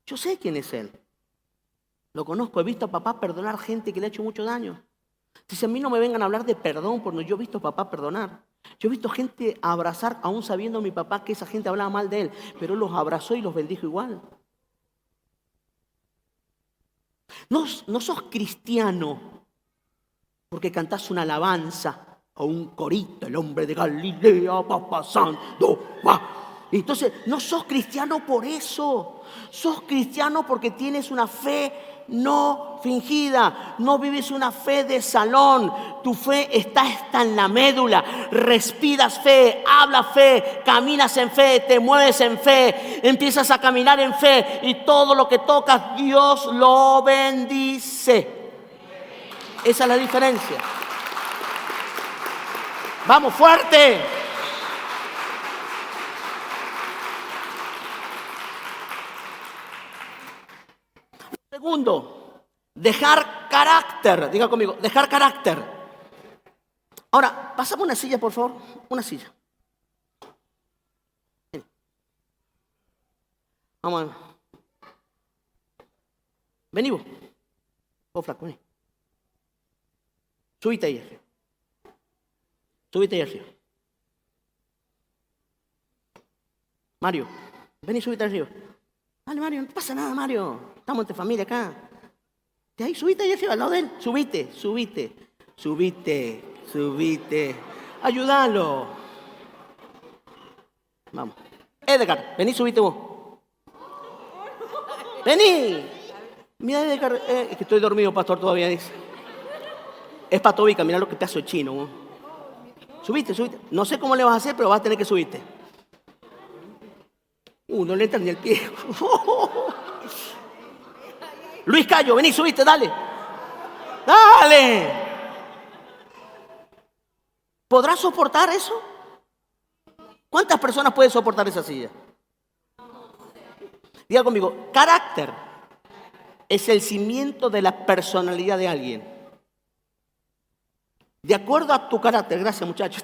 Yo sé quién es él. Lo conozco. He visto a papá perdonar gente que le ha hecho mucho daño. Dice, a mí no me vengan a hablar de perdón porque yo he visto a papá perdonar. Yo he visto gente abrazar, aún sabiendo mi papá que esa gente hablaba mal de él, pero él los abrazó y los bendijo igual. No sos cristiano porque cantás una alabanza o un corito, el hombre de Galilea va pasando, va. Y entonces no sos cristiano por eso. Sos cristiano porque tienes una fe no fingida, no vives una fe de salón. Tu fe está en la médula. Respiras fe, hablas fe, caminas en fe, te mueves en fe, empiezas a caminar en fe y todo lo que tocas Dios lo bendice. Esa es la diferencia. Vamos, fuerte. Segundo, dejar carácter. Diga conmigo, dejar carácter. Ahora, pasame una silla, por favor. Una silla. Ven. Vamos a ver. Vení vos. Vos, flaco, vení. Subite ahí arriba. Subite ahí arriba. Mario, vení, subite arriba. Dale, Mario, no pasa nada, Mario. Estamos entre familia acá. De ahí, subite ahí arriba, al lado de él. Subite. Ayúdalo. Vamos. Edgar, vení, subite vos. Vení. Mira, Edgar, es que estoy dormido, pastor, todavía dice. Es patobica, mira lo que te hace el chino. ¿No? Subite. No sé cómo le vas a hacer, pero vas a tener que subirte. No le entra ni el pie. Luis Cayo, vení, subiste, dale. ¿Podrás soportar eso? ¿Cuántas personas pueden soportar esa silla? Diga conmigo, carácter es el cimiento de la personalidad de alguien. De acuerdo a tu carácter, gracias muchachos.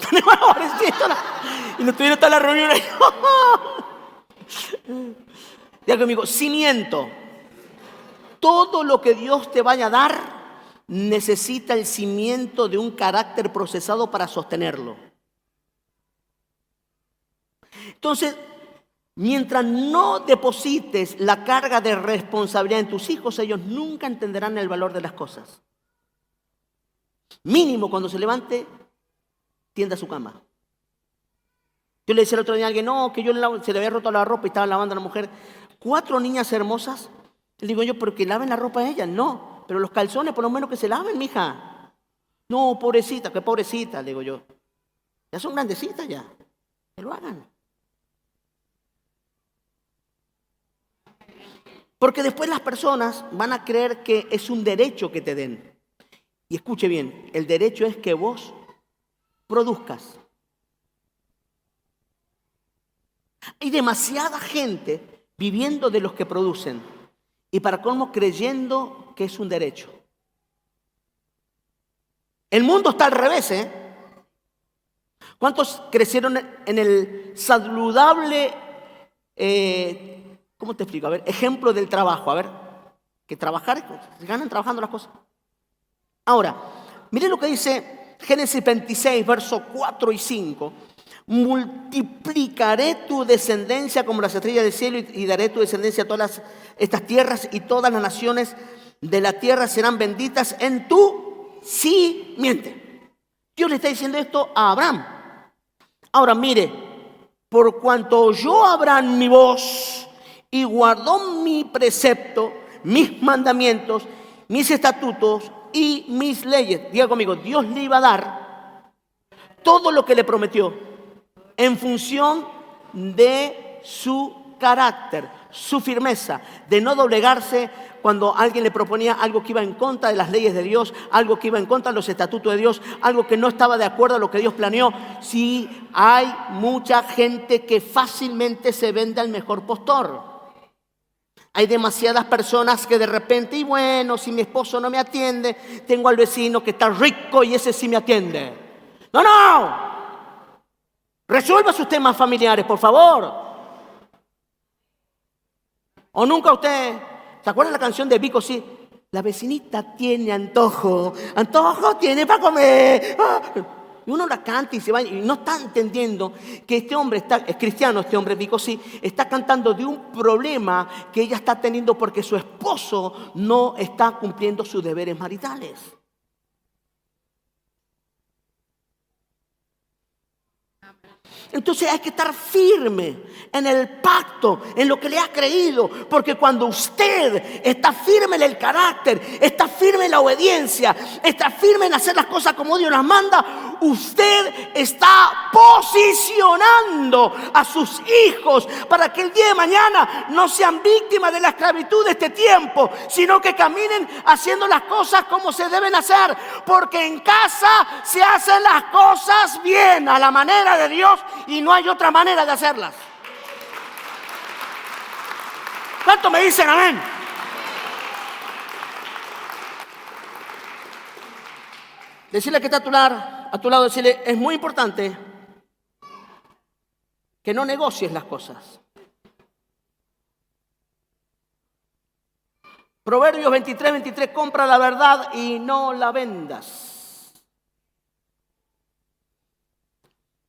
Y no estuvieron toda la reunión ahí. Diga conmigo, cimiento. Todo lo que Dios te vaya a dar necesita el cimiento de un carácter procesado para sostenerlo. Entonces, mientras no deposites la carga de responsabilidad en tus hijos, ellos nunca entenderán el valor de las cosas. Mínimo cuando se levante, tienda su cama. Yo le decía el otro día a alguien, no, que se le había roto la ropa y estaba lavando a la mujer. 4 niñas hermosas. Le digo yo, ¿pero que laven la ropa a ellas? No, pero los calzones por lo menos que se laven, mija. No, pobrecita, qué pobrecita, le digo yo. Ya son grandecitas ya, que lo hagan. Porque después las personas van a creer que es un derecho que te den. Y escuche bien, el derecho es que vos produzcas. Hay demasiada gente viviendo de los que producen y para colmo creyendo que es un derecho. El mundo está al revés, ¿eh? ¿Cuántos crecieron en el saludable, ¿cómo te explico? A ver, ejemplo del trabajo, a ver, que trabajar, se ganan trabajando las cosas. Ahora, miren lo que dice Génesis 26, versos 4 y 5. Multiplicaré tu descendencia como las estrellas del cielo y daré tu descendencia a todas estas tierras y todas las naciones de la tierra serán benditas en tu simiente. Dios le está diciendo esto a Abraham. Ahora mire, por cuanto oyó Abraham mi voz y guardó mi precepto, mis mandamientos, mis estatutos y mis leyes. Diga conmigo, Dios le iba a dar todo lo que le prometió en función de su carácter, su firmeza, de no doblegarse cuando alguien le proponía algo que iba en contra de las leyes de Dios, algo que iba en contra de los estatutos de Dios, algo que no estaba de acuerdo a lo que Dios planeó. Sí, hay mucha gente que fácilmente se vende al mejor postor. Hay demasiadas personas que de repente, y bueno, si mi esposo no me atiende, tengo al vecino que está rico y ese sí me atiende. ¡No! Resuelva sus temas familiares, por favor. O nunca usted, ¿se acuerda la canción de Vico? Sí, la vecinita tiene antojo tiene para comer. Y uno la canta y se va y no está entendiendo que este hombre es cristiano, este hombre Vico sí, está cantando de un problema que ella está teniendo porque su esposo no está cumpliendo sus deberes maritales. Entonces hay que estar firme en el pacto, en lo que le ha creído, porque cuando usted está firme en el carácter, está firme en la obediencia, está firme en hacer las cosas como Dios las manda, usted está posicionando a sus hijos para que el día de mañana no sean víctimas de la esclavitud de este tiempo, sino que caminen haciendo las cosas como se deben hacer, porque en casa se hacen las cosas bien, a la manera de Dios, y no hay otra manera de hacerlas. ¿Cuánto me dicen amén? Decirle que está a tu lado, decirle, es muy importante que no negocies las cosas. Proverbios 23, compra la verdad y no la vendas.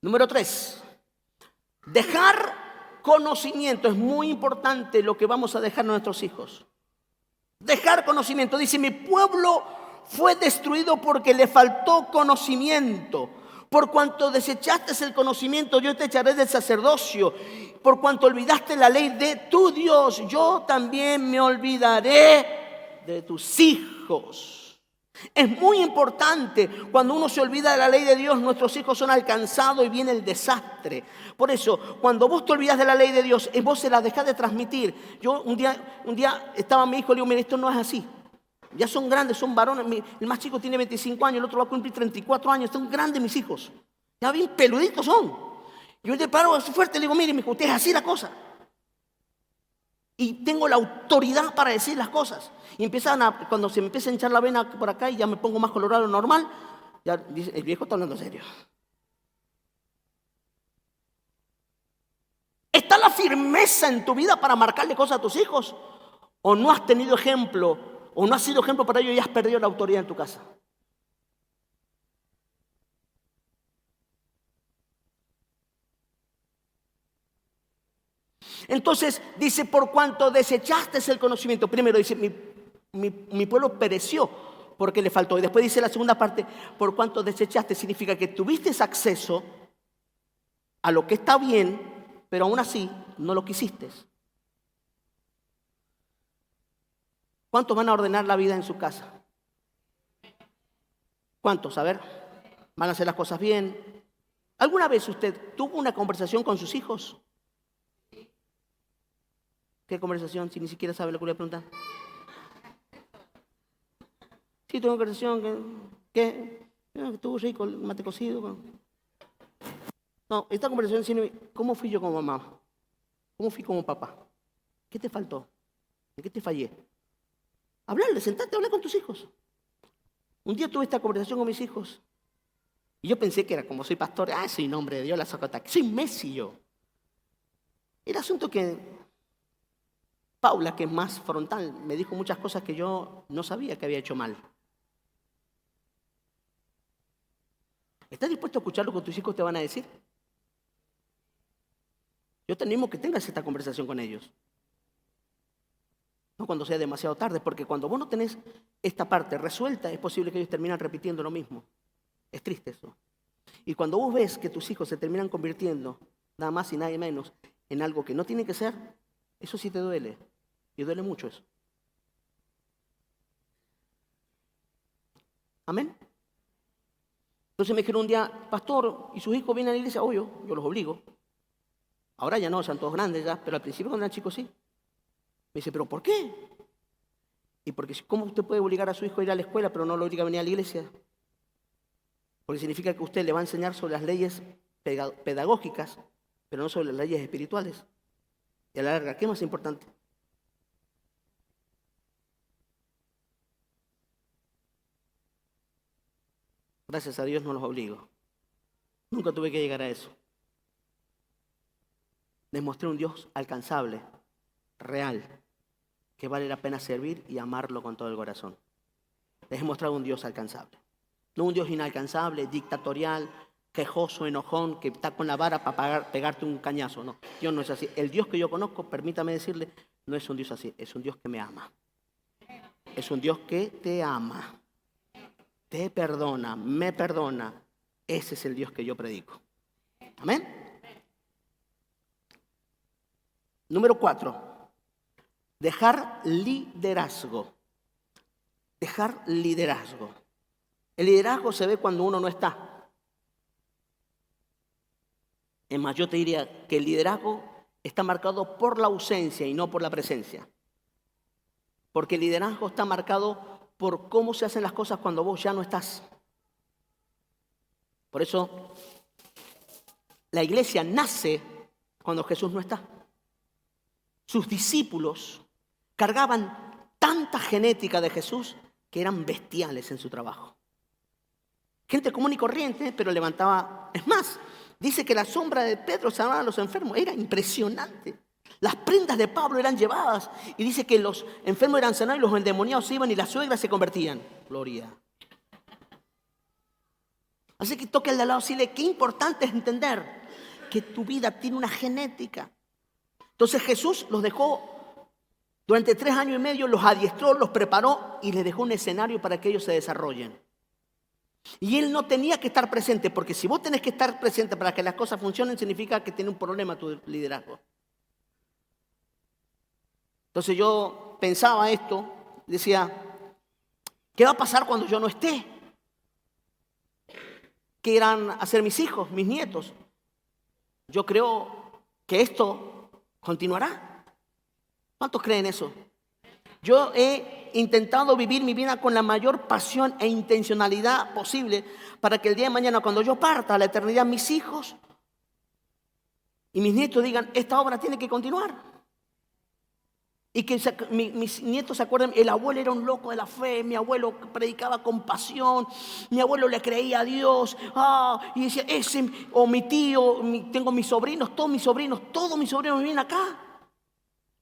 Número 3, dejar conocimiento. Es muy importante lo que vamos a dejar a nuestros hijos. Dejar conocimiento. Dice, mi pueblo fue destruido porque le faltó conocimiento. Por cuanto desechaste el conocimiento, yo te echaré del sacerdocio. Por cuanto olvidaste la ley de tu Dios, yo también me olvidaré de tus hijos. Es muy importante, cuando uno se olvida de la ley de Dios, nuestros hijos son alcanzados y viene el desastre. Por eso, cuando vos te olvidas de la ley de Dios y vos se la dejás de transmitir. Yo un día estaba mi hijo y le digo, mira, esto no es así. Ya son grandes, son varones. El más chico tiene 25 años, el otro va a cumplir 34 años. Son grandes mis hijos. Ya bien peluditos son. Yo te paro fuerte y le digo, mire, mi hijo, usted es así la cosa. Y tengo la autoridad para decir las cosas. Y cuando se me empieza a hinchar la vena por acá y ya me pongo más colorado de lo normal, ya dice, el viejo está hablando serio. ¿Está la firmeza en tu vida para marcarle cosas a tus hijos? ¿O no has tenido ejemplo, o no has sido ejemplo para ellos y has perdido la autoridad en tu casa? Entonces dice, por cuanto desechaste el conocimiento. Primero dice, mi pueblo pereció porque le faltó. Y después dice la segunda parte, por cuanto desechaste, significa que tuviste acceso a lo que está bien, pero aún así no lo quisiste. ¿Cuántos van a ordenar la vida en su casa? ¿Cuántos? A ver, ¿van a hacer las cosas bien? ¿Alguna vez usted tuvo una conversación con sus hijos? ¿Qué conversación? Si ni siquiera sabe lo que le voy a preguntar. Sí, tuve una conversación que estuvo rico el mate cocido. No, esta conversación es ¿cómo fui yo como mamá? ¿Cómo fui como papá? ¿Qué te faltó? ¿En qué te fallé? Hablarle, sentate a hablar con tus hijos. Un día tuve esta conversación con mis hijos. Y yo pensé que era como soy pastor. Soy nombre de Dios, la saco ataque. Soy Messi yo. El asunto que Paula, que es más frontal, me dijo muchas cosas que yo no sabía que había hecho mal. ¿Estás dispuesto a escuchar lo que tus hijos te van a decir? Yo te animo que tengas esta conversación con ellos. No cuando sea demasiado tarde, porque cuando vos no tenés esta parte resuelta, es posible que ellos terminen repitiendo lo mismo. Es triste eso. Y cuando vos ves que tus hijos se terminan convirtiendo, nada más y nada menos, en algo que no tiene que ser, eso sí te duele. Y duele mucho eso. Amén. Entonces me dijeron un día, pastor, ¿y sus hijos vienen a la iglesia? Yo los obligo. Ahora ya no, son todos grandes ya, pero al principio cuando eran chicos sí. Me dice, ¿pero por qué? Y porque ¿cómo usted puede obligar a su hijo a ir a la escuela, pero no lo obliga a venir a la iglesia? Porque significa que usted le va a enseñar sobre las leyes pedagógicas, pero no sobre las leyes espirituales. Y a la larga, ¿qué es más importante? Gracias a Dios no los obligo. Nunca tuve que llegar a eso. Les mostré un Dios alcanzable, real, que vale la pena servir y amarlo con todo el corazón. Les he mostrado un Dios alcanzable. No un Dios inalcanzable, dictatorial, quejoso, enojón, que está con la vara para pegarte un cañazo. No, Dios no es así. El Dios que yo conozco, permítame decirle, no es un Dios así. Es un Dios que me ama. Es un Dios que te ama. Te perdona, me perdona. Ese es el Dios que yo predico. Amén. Número 4. Dejar liderazgo. Dejar liderazgo. El liderazgo se ve cuando uno no está. Es más, yo te diría que el liderazgo está marcado por la ausencia y no por la presencia. Porque el liderazgo está marcado por cómo se hacen las cosas cuando vos ya no estás. Por eso, la iglesia nace cuando Jesús no está. Sus discípulos cargaban tanta genética de Jesús que eran bestiales en su trabajo. Gente común y corriente, pero levantaba. Es más, dice que la sombra de Pedro sanaba a los enfermos. Era impresionante. Las prendas de Pablo eran llevadas. Y dice que los enfermos eran sanados y los endemoniados se iban y las suegras se convertían. Gloria. Así que toque al de al lado y decirle, qué importante es entender que tu vida tiene una genética. Entonces Jesús los dejó durante 3 años y medio, los adiestró, los preparó y les dejó un escenario para que ellos se desarrollen. Y él no tenía que estar presente, porque si vos tenés que estar presente para que las cosas funcionen, significa que tiene un problema tu liderazgo. Entonces yo pensaba esto, decía, ¿qué va a pasar cuando yo no esté? ¿Qué irán a hacer mis hijos, mis nietos? Yo creo que esto continuará. ¿Cuántos creen eso? Yo he intentado vivir mi vida con la mayor pasión e intencionalidad posible para que el día de mañana, cuando yo parta a la eternidad, mis hijos y mis nietos digan, esta obra tiene que continuar. Y que mis nietos se acuerden, el abuelo era un loco de la fe, mi abuelo predicaba con pasión, mi abuelo le creía a Dios, y decía, o mi tío, tengo mis sobrinos, todos mis sobrinos viven acá.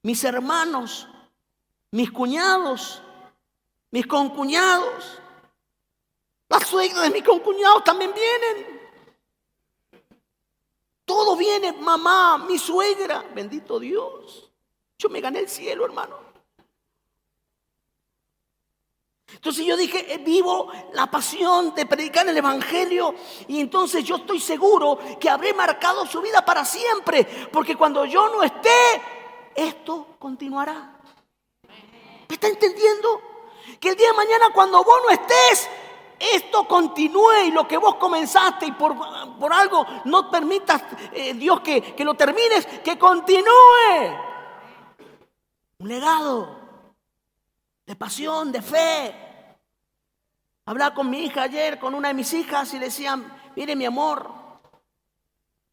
Mis hermanos, mis cuñados, mis concuñados, las suegras de mis concuñados también vienen. Todo viene, mamá, mi suegra, bendito Dios. Yo me gané el cielo, hermano. Entonces yo dije, vivo la pasión de predicar el evangelio y entonces yo estoy seguro que habré marcado su vida para siempre, porque cuando yo no esté, esto continuará. ¿Me está entendiendo? Que el día de mañana cuando vos no estés, esto continúe y lo que vos comenzaste y por algo no permitas, Dios, que lo termines, que continúe. Un legado de pasión, de fe. Hablaba con mi hija ayer, con una de mis hijas, y le decía, mire mi amor,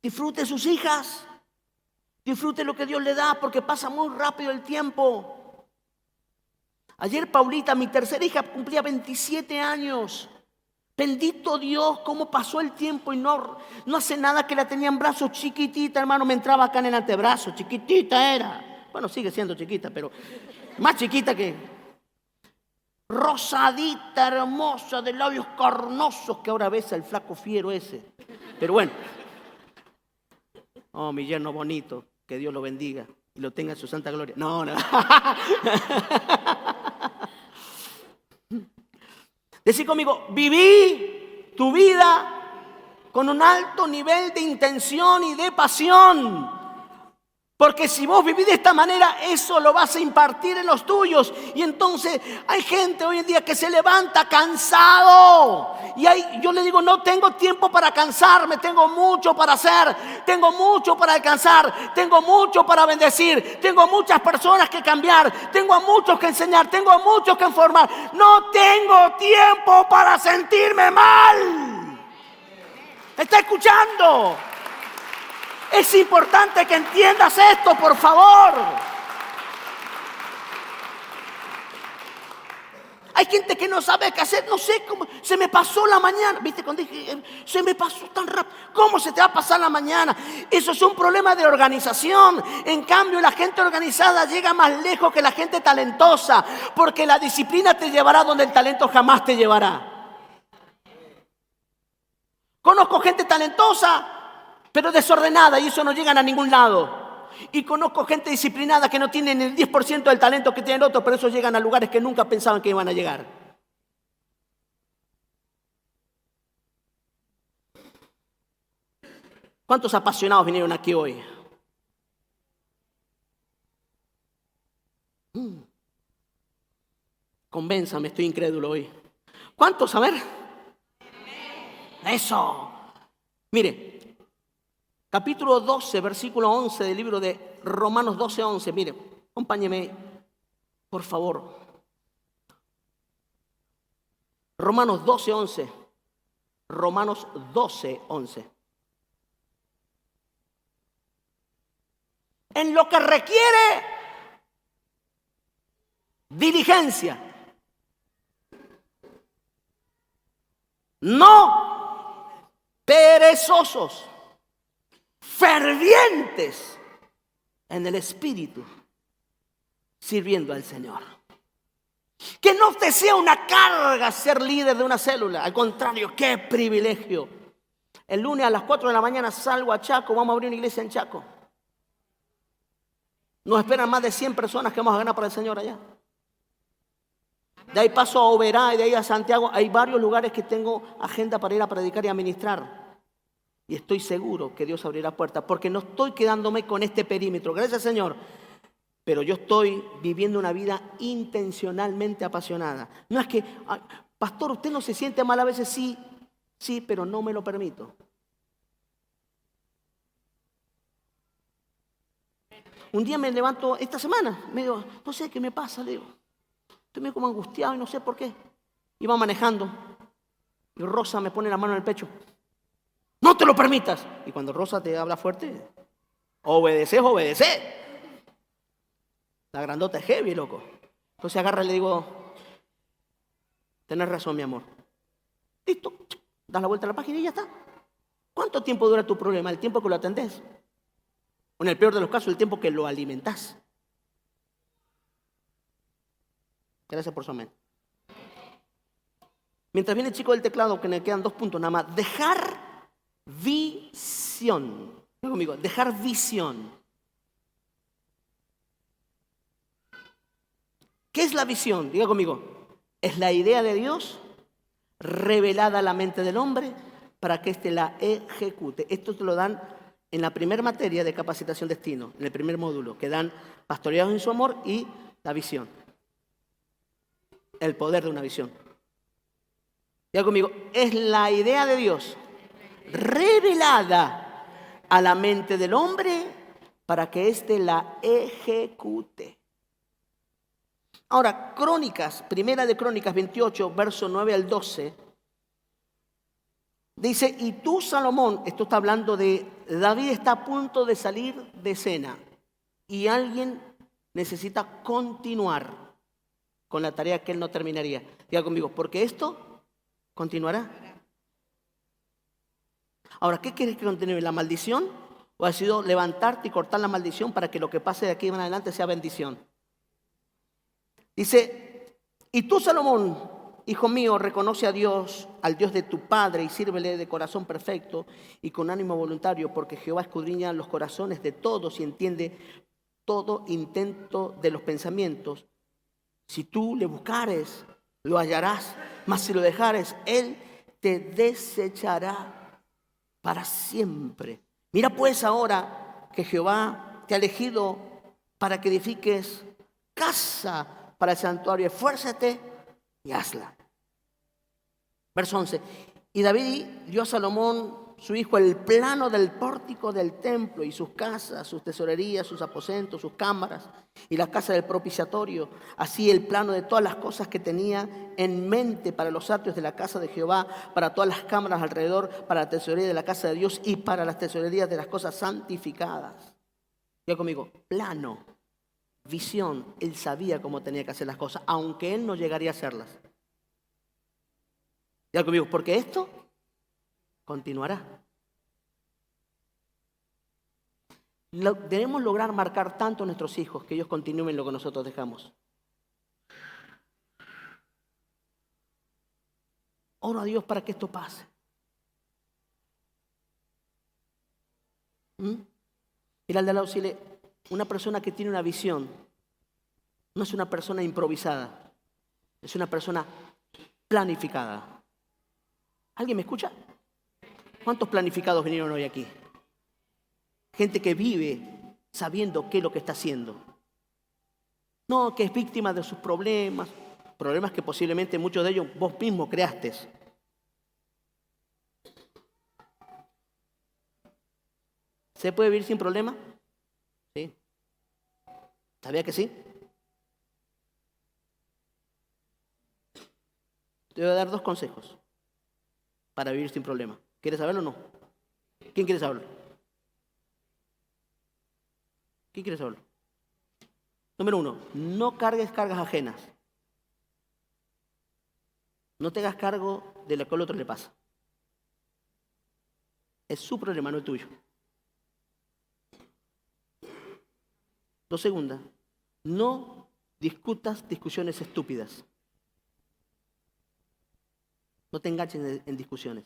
disfrute sus hijas, disfrute lo que Dios le da, porque pasa muy rápido el tiempo. Ayer Paulita, mi tercera hija, cumplía 27 años. Bendito Dios, cómo pasó el tiempo y no hace nada, que la tenía en brazos chiquitita, hermano, me entraba acá en el antebrazo, chiquitita era. Bueno, sigue siendo chiquita, pero más chiquita que... rosadita, hermosa, de labios carnosos, que ahora besa el flaco fiero ese. Pero bueno. Oh, mi yerno bonito, que Dios lo bendiga y lo tenga en su santa gloria. No. Decí conmigo, viví tu vida con un alto nivel de intención y de pasión. Porque si vos vivís de esta manera, eso lo vas a impartir en los tuyos. Y entonces hay gente hoy en día que se levanta cansado. Y yo le digo, no tengo tiempo para cansarme, tengo mucho para hacer, tengo mucho para alcanzar, tengo mucho para bendecir, tengo muchas personas que cambiar, tengo a muchos que enseñar, tengo a muchos que formar. No tengo tiempo para sentirme mal. ¿Está escuchando? Es importante que entiendas esto, por favor. Hay gente que no sabe qué hacer, no sé cómo, se me pasó la mañana. ¿Viste? Cuando dije, se me pasó tan rápido. ¿Cómo se te va a pasar la mañana? Eso es un problema de organización. En cambio, la gente organizada llega más lejos que la gente talentosa, porque la disciplina te llevará donde el talento jamás te llevará. Conozco gente talentosa, pero desordenada, y eso no llegan a ningún lado. Y conozco gente disciplinada que no tienen el 10% del talento que tienen otros, pero eso llegan a lugares que nunca pensaban que iban a llegar. ¿Cuántos apasionados vinieron aquí hoy? Convénzame, estoy incrédulo hoy. ¿Cuántos? A ver. Eso. Mire. Capítulo 12, versículo 11 del libro de Romanos 12, 11. Mire, acompáñeme, por favor. Romanos 12, 11. Romanos 12, 11. En lo que requiere diligencia, no perezosos, fervientes en el Espíritu, sirviendo al Señor. Que no te sea una carga ser líder de una célula. Al contrario, qué privilegio. El lunes a las 4 de la mañana salgo a Chaco, vamos a abrir una iglesia en Chaco. Nos esperan más de 100 personas que vamos a ganar para el Señor allá. De ahí paso a Oberá y de ahí a Santiago. Hay varios lugares que tengo agenda para ir a predicar y a ministrar. Y estoy seguro que Dios abrirá puertas, porque no estoy quedándome con este perímetro. Gracias, Señor. Pero yo estoy viviendo una vida intencionalmente apasionada. No es que, pastor, usted no se siente mal a veces, sí, pero no me lo permito. Un día me levanto esta semana, me digo, no sé qué me pasa, le digo. Estoy medio como angustiado y no sé por qué. Iba manejando y Rosa me pone la mano en el pecho. No te lo permitas. Y cuando Rosa te habla fuerte, obedece. La grandota es heavy, loco. Entonces agarra y le digo, tenés razón, mi amor. Listo, das la vuelta a la página y ya está. ¿Cuánto tiempo dura tu problema? El tiempo que lo atendés. O en el peor de los casos, el tiempo que lo alimentás. Gracias por su amén. Mientras viene el chico del teclado, que me quedan 2 puntos nada más. Dejar visión. Ven conmigo, dejar visión. ¿Qué es la visión? Diga conmigo. Es la idea de Dios revelada a la mente del hombre para que éste la ejecute. Esto te lo dan en la primera materia de capacitación destino, en el primer módulo, que dan pastoreados en su amor y la visión. El poder de una visión. Ya conmigo, es la idea de Dios revelada a la mente del hombre para que éste la ejecute. Ahora, Crónicas, primera de Crónicas 28, verso 9 al 12, dice, y tú, Salomón, esto está hablando de David, está a punto de salir de cena y alguien necesita continuar con la tarea que él no terminaría. Diga conmigo, porque esto continuará. Ahora, ¿qué quieres que continúe? ¿La maldición? ¿O ha sido levantarte y cortar la maldición para que lo que pase de aquí en adelante sea bendición? Dice, y tú, Salomón, hijo mío, reconoce a Dios, al Dios de tu padre, y sírvele de corazón perfecto y con ánimo voluntario, porque Jehová escudriña los corazones de todos y entiende todo intento de los pensamientos. Si tú le buscares, lo hallarás, mas si lo dejares, él te desechará para siempre. Mira pues ahora que Jehová te ha elegido para que edifiques casa para el santuario, esfuérzate y hazla. Verso 11. Y David dio a Salomón, su hijo, el plano del pórtico del templo y sus casas, sus tesorerías, sus aposentos, sus cámaras y la casa del propiciatorio. Así el plano de todas las cosas que tenía en mente para los atrios de la casa de Jehová, para todas las cámaras alrededor, para la tesorería de la casa de Dios y para las tesorerías de las cosas santificadas. Diga conmigo, plano, visión. Él sabía cómo tenía que hacer las cosas, aunque él no llegaría a hacerlas. Diga conmigo, porque esto continuará. Debemos lograr marcar tanto a nuestros hijos que ellos continúen lo que nosotros dejamos. Oro a Dios para que esto pase. Mira al de al lado, decirle, una persona que tiene una visión no es una persona improvisada, es una persona planificada. ¿Alguien me escucha? ¿Cuántos planificados vinieron hoy aquí? Gente que vive sabiendo qué es lo que está haciendo. No, que es víctima de sus problemas, problemas que posiblemente muchos de ellos vos mismo creaste. ¿Se puede vivir sin problemas? Sí. ¿Sabía que sí? Te voy a dar 2 consejos para vivir sin problemas. ¿Quieres saberlo o no? ¿Quién quiere saberlo? ¿Quién quiere saberlo? Número 1, no cargues cargas ajenas. No te hagas cargo de lo que al otro le pasa. Es su problema, no el tuyo. 2, segunda, no discutas discusiones estúpidas. No te enganches en discusiones.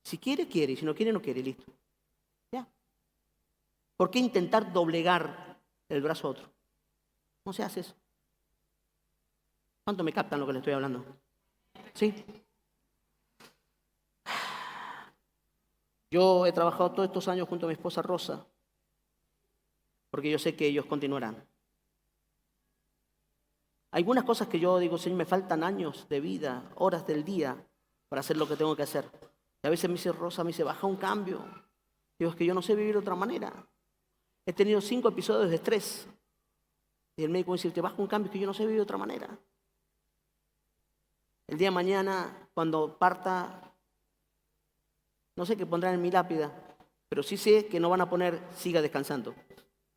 Si quiere, quiere. Y si no quiere, no quiere. Listo. Ya. ¿Por qué intentar doblegar el brazo a otro? No se hace eso. ¿Cuánto me captan lo que le estoy hablando? ¿Sí? Yo he trabajado todos estos años junto a mi esposa Rosa, porque yo sé que ellos continuarán. Algunas cosas que yo digo, Señor, me faltan años de vida, horas del día para hacer lo que tengo que hacer. Y a veces me dice Rosa, me dice, baja un cambio. Digo, es que yo no sé vivir de otra manera. He tenido 5 episodios de estrés. Y el médico me dice, te baja un cambio, es que yo no sé vivir de otra manera. El día de mañana, cuando parta, no sé qué pondrán en mi lápida, pero sí sé que no van a poner, siga descansando.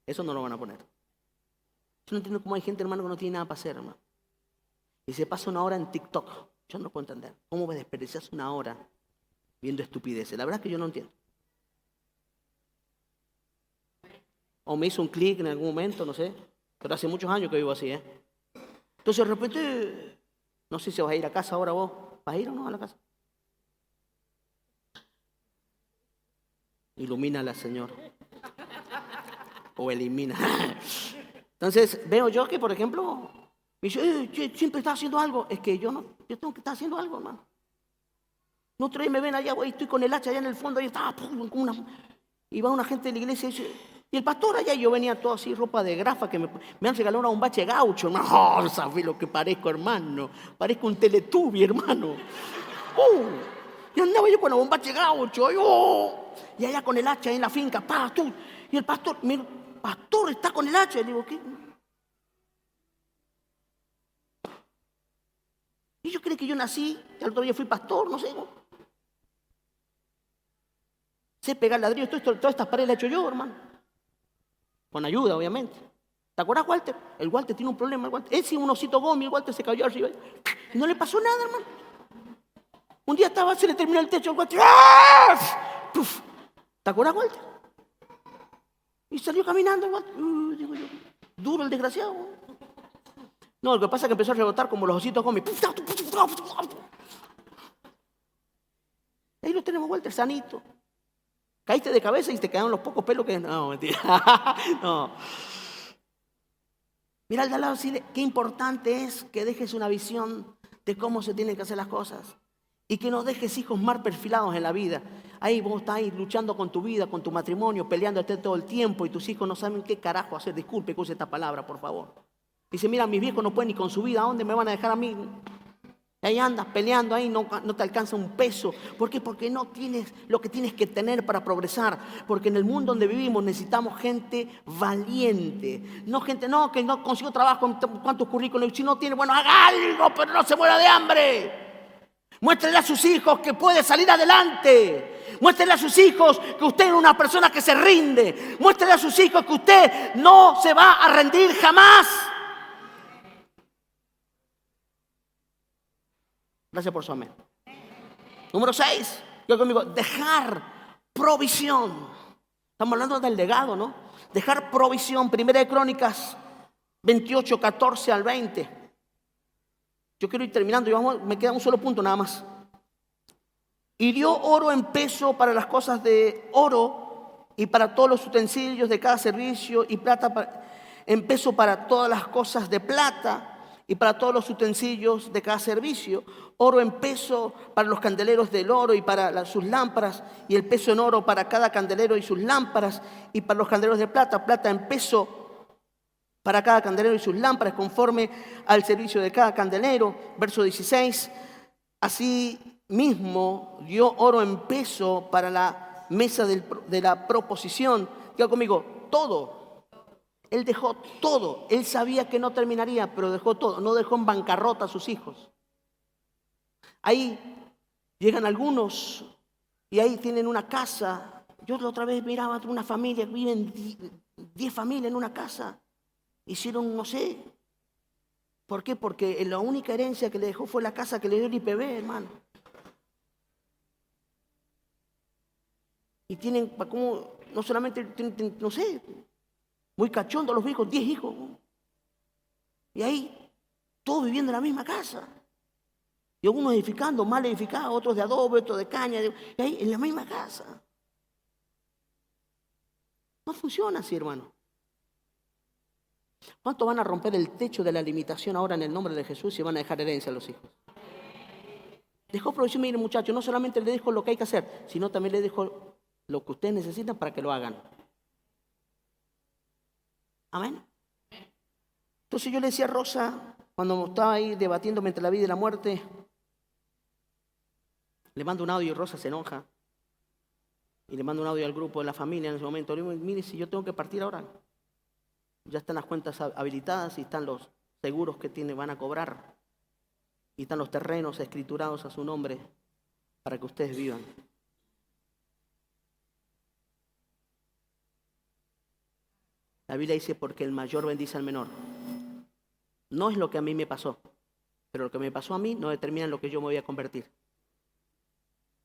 Eso no lo van a poner. Yo no entiendo cómo hay gente, hermano, que no tiene nada para hacer, hermano. Y se pasa 1 hora en TikTok. Yo no puedo entender. ¿Cómo me desperdicias 1 hora viendo estupideces? La verdad es que yo no entiendo. O me hizo un clic en algún momento, no sé. Pero hace muchos años que vivo así, ¿eh? Entonces de repente, no sé si vas a ir a casa ahora vos. ¿Vas a ir o no a la casa? Ilumínala, Señor. O elimina. Entonces veo yo que, por ejemplo, me dice, siempre está haciendo algo. Es que yo tengo que estar haciendo algo, hermano. No trae, me ven allá, güey, estoy con el hacha allá en el fondo, ahí está, y va una gente de la iglesia y dice, Y el pastor allá, yo venía todo así, ropa de grafa, que me han regalado una bombacha gaucho, hermano. Oh, ¿sabes lo que parezco, hermano? Parezco un Teletubby, hermano. Y andaba yo con la bombacha gaucho, y allá con el hacha en la finca, pastor. Y el pastor, mira, pastor está con el hacha. Y digo, ¿qué? Y yo creo que yo nací, al otro día fui pastor, no sé. Sé pegar ladrillos, todas estas paredes las he hecho yo, hermano. Con ayuda, obviamente. ¿Te acuerdas, Walter? El Walter tiene un problema. Él sí, un osito gomi, el Walter se cayó arriba. Y no le pasó nada, hermano. Un día se le terminó el techo al Walter. ¡Ah! ¡Puf! ¿Te acuerdas, Walter? Y salió caminando el Walter. Digo yo, duro el desgraciado. No, lo que pasa es que empezó a rebotar como los ositos gomi. Ahí lo tenemos, Walter, sanito. Caíste de cabeza y te quedaron los pocos pelos que... No, mentira. No. Mira al de al lado, decirle, qué importante es que dejes una visión de cómo se tienen que hacer las cosas. Y que no dejes hijos mal perfilados en la vida. Ahí vos estás ahí luchando con tu vida, con tu matrimonio, peleándote todo el tiempo y tus hijos no saben qué carajo hacer. Disculpe que use esta palabra, por favor. Dice, mira, mis viejos no pueden ni con su vida. ¿A dónde me van a dejar a mí? Ahí andas peleando, ahí no te alcanza un peso. ¿Por qué? Porque no tienes lo que tienes que tener para progresar. Porque en el mundo donde vivimos necesitamos gente valiente. No gente, no, que no consigo trabajo, cuántos currículos. Si no tiene, bueno, haga algo, pero no se muera de hambre. Muéstrele a sus hijos que puede salir adelante. Muéstrele a sus hijos que usted es una persona que se rinde. Muéstrele a sus hijos que usted no se va a rendir jamás. Gracias por su amén. Número 6, yo conmigo, dejar provisión. Estamos hablando del legado, ¿no? Dejar provisión. Primera de Crónicas 28, 14 al 20. Yo quiero ir terminando, me queda un solo punto nada más. Y dio oro en peso para las cosas de oro y para todos los utensilios de cada servicio, y plata en peso para todas las cosas de plata y para todos los utensilios de cada servicio, oro en peso para los candeleros del oro y para sus lámparas, y el peso en oro para cada candelero y sus lámparas, y para los candeleros de plata, plata en peso para cada candelero y sus lámparas, conforme al servicio de cada candelero. Verso 16, así mismo dio oro en peso para la mesa de la proposición. Diga conmigo, todo. Él dejó todo. Él sabía que no terminaría, pero dejó todo. No dejó en bancarrota a sus hijos. Ahí llegan algunos y ahí tienen una casa. Yo la otra vez miraba a una familia, viven 10 familias en una casa. Hicieron, no sé. ¿Por qué? Porque la única herencia que le dejó fue la casa que le dio el IPB, hermano. Y tienen, como, no solamente, no sé, muy cachondos los hijos, 10 hijos. Y ahí, todos viviendo en la misma casa. Y algunos edificando, mal edificados, otros de adobe, otros de caña. Y ahí, en la misma casa. No funciona así, hermano. ¿Cuántos van a romper el techo de la limitación ahora en el nombre de Jesús y van a dejar herencia a los hijos? Dejó provisión, miren muchachos, no solamente le dejo lo que hay que hacer, sino también le dejo lo que ustedes necesitan para que lo hagan. Amén. Entonces yo le decía a Rosa, cuando estaba ahí debatiéndome entre la vida y la muerte, le mando un audio y Rosa se enoja. Y le mando un audio al grupo de la familia en ese momento. Le digo, mire, si yo tengo que partir ahora, ya están las cuentas habilitadas y están los seguros que van a cobrar. Y están los terrenos escriturados a su nombre para que ustedes vivan. La Biblia dice, porque el mayor bendice al menor. No es lo que a mí me pasó, pero lo que me pasó a mí no determina en lo que yo me voy a convertir.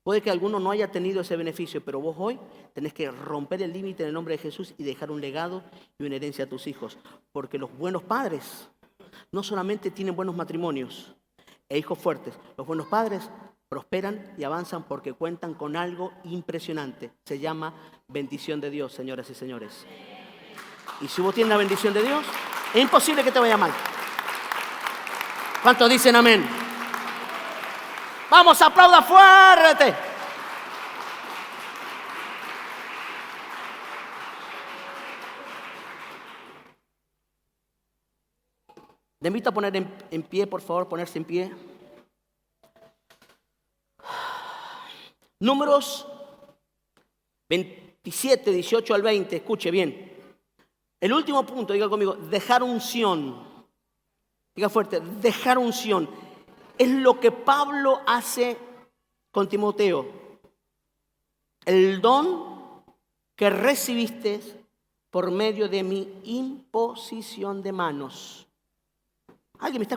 Puede que alguno no haya tenido ese beneficio, pero vos hoy tenés que romper el límite en el nombre de Jesús y dejar un legado y una herencia a tus hijos. Porque los buenos padres no solamente tienen buenos matrimonios e hijos fuertes, los buenos padres prosperan y avanzan porque cuentan con algo impresionante. Se llama bendición de Dios, señoras y señores. Y si vos tienes la bendición de Dios, es imposible que te vaya mal. ¿Cuántos dicen amén? Vamos, aplauda fuerte. Le invito a poner en pie, por favor, ponerse en pie. Números 27, 18 al 20, escuche bien. El último punto, diga conmigo, dejar unción. Diga fuerte, dejar unción. Es lo que Pablo hace con Timoteo. El don que recibiste por medio de mi imposición de manos. ¿Alguien me está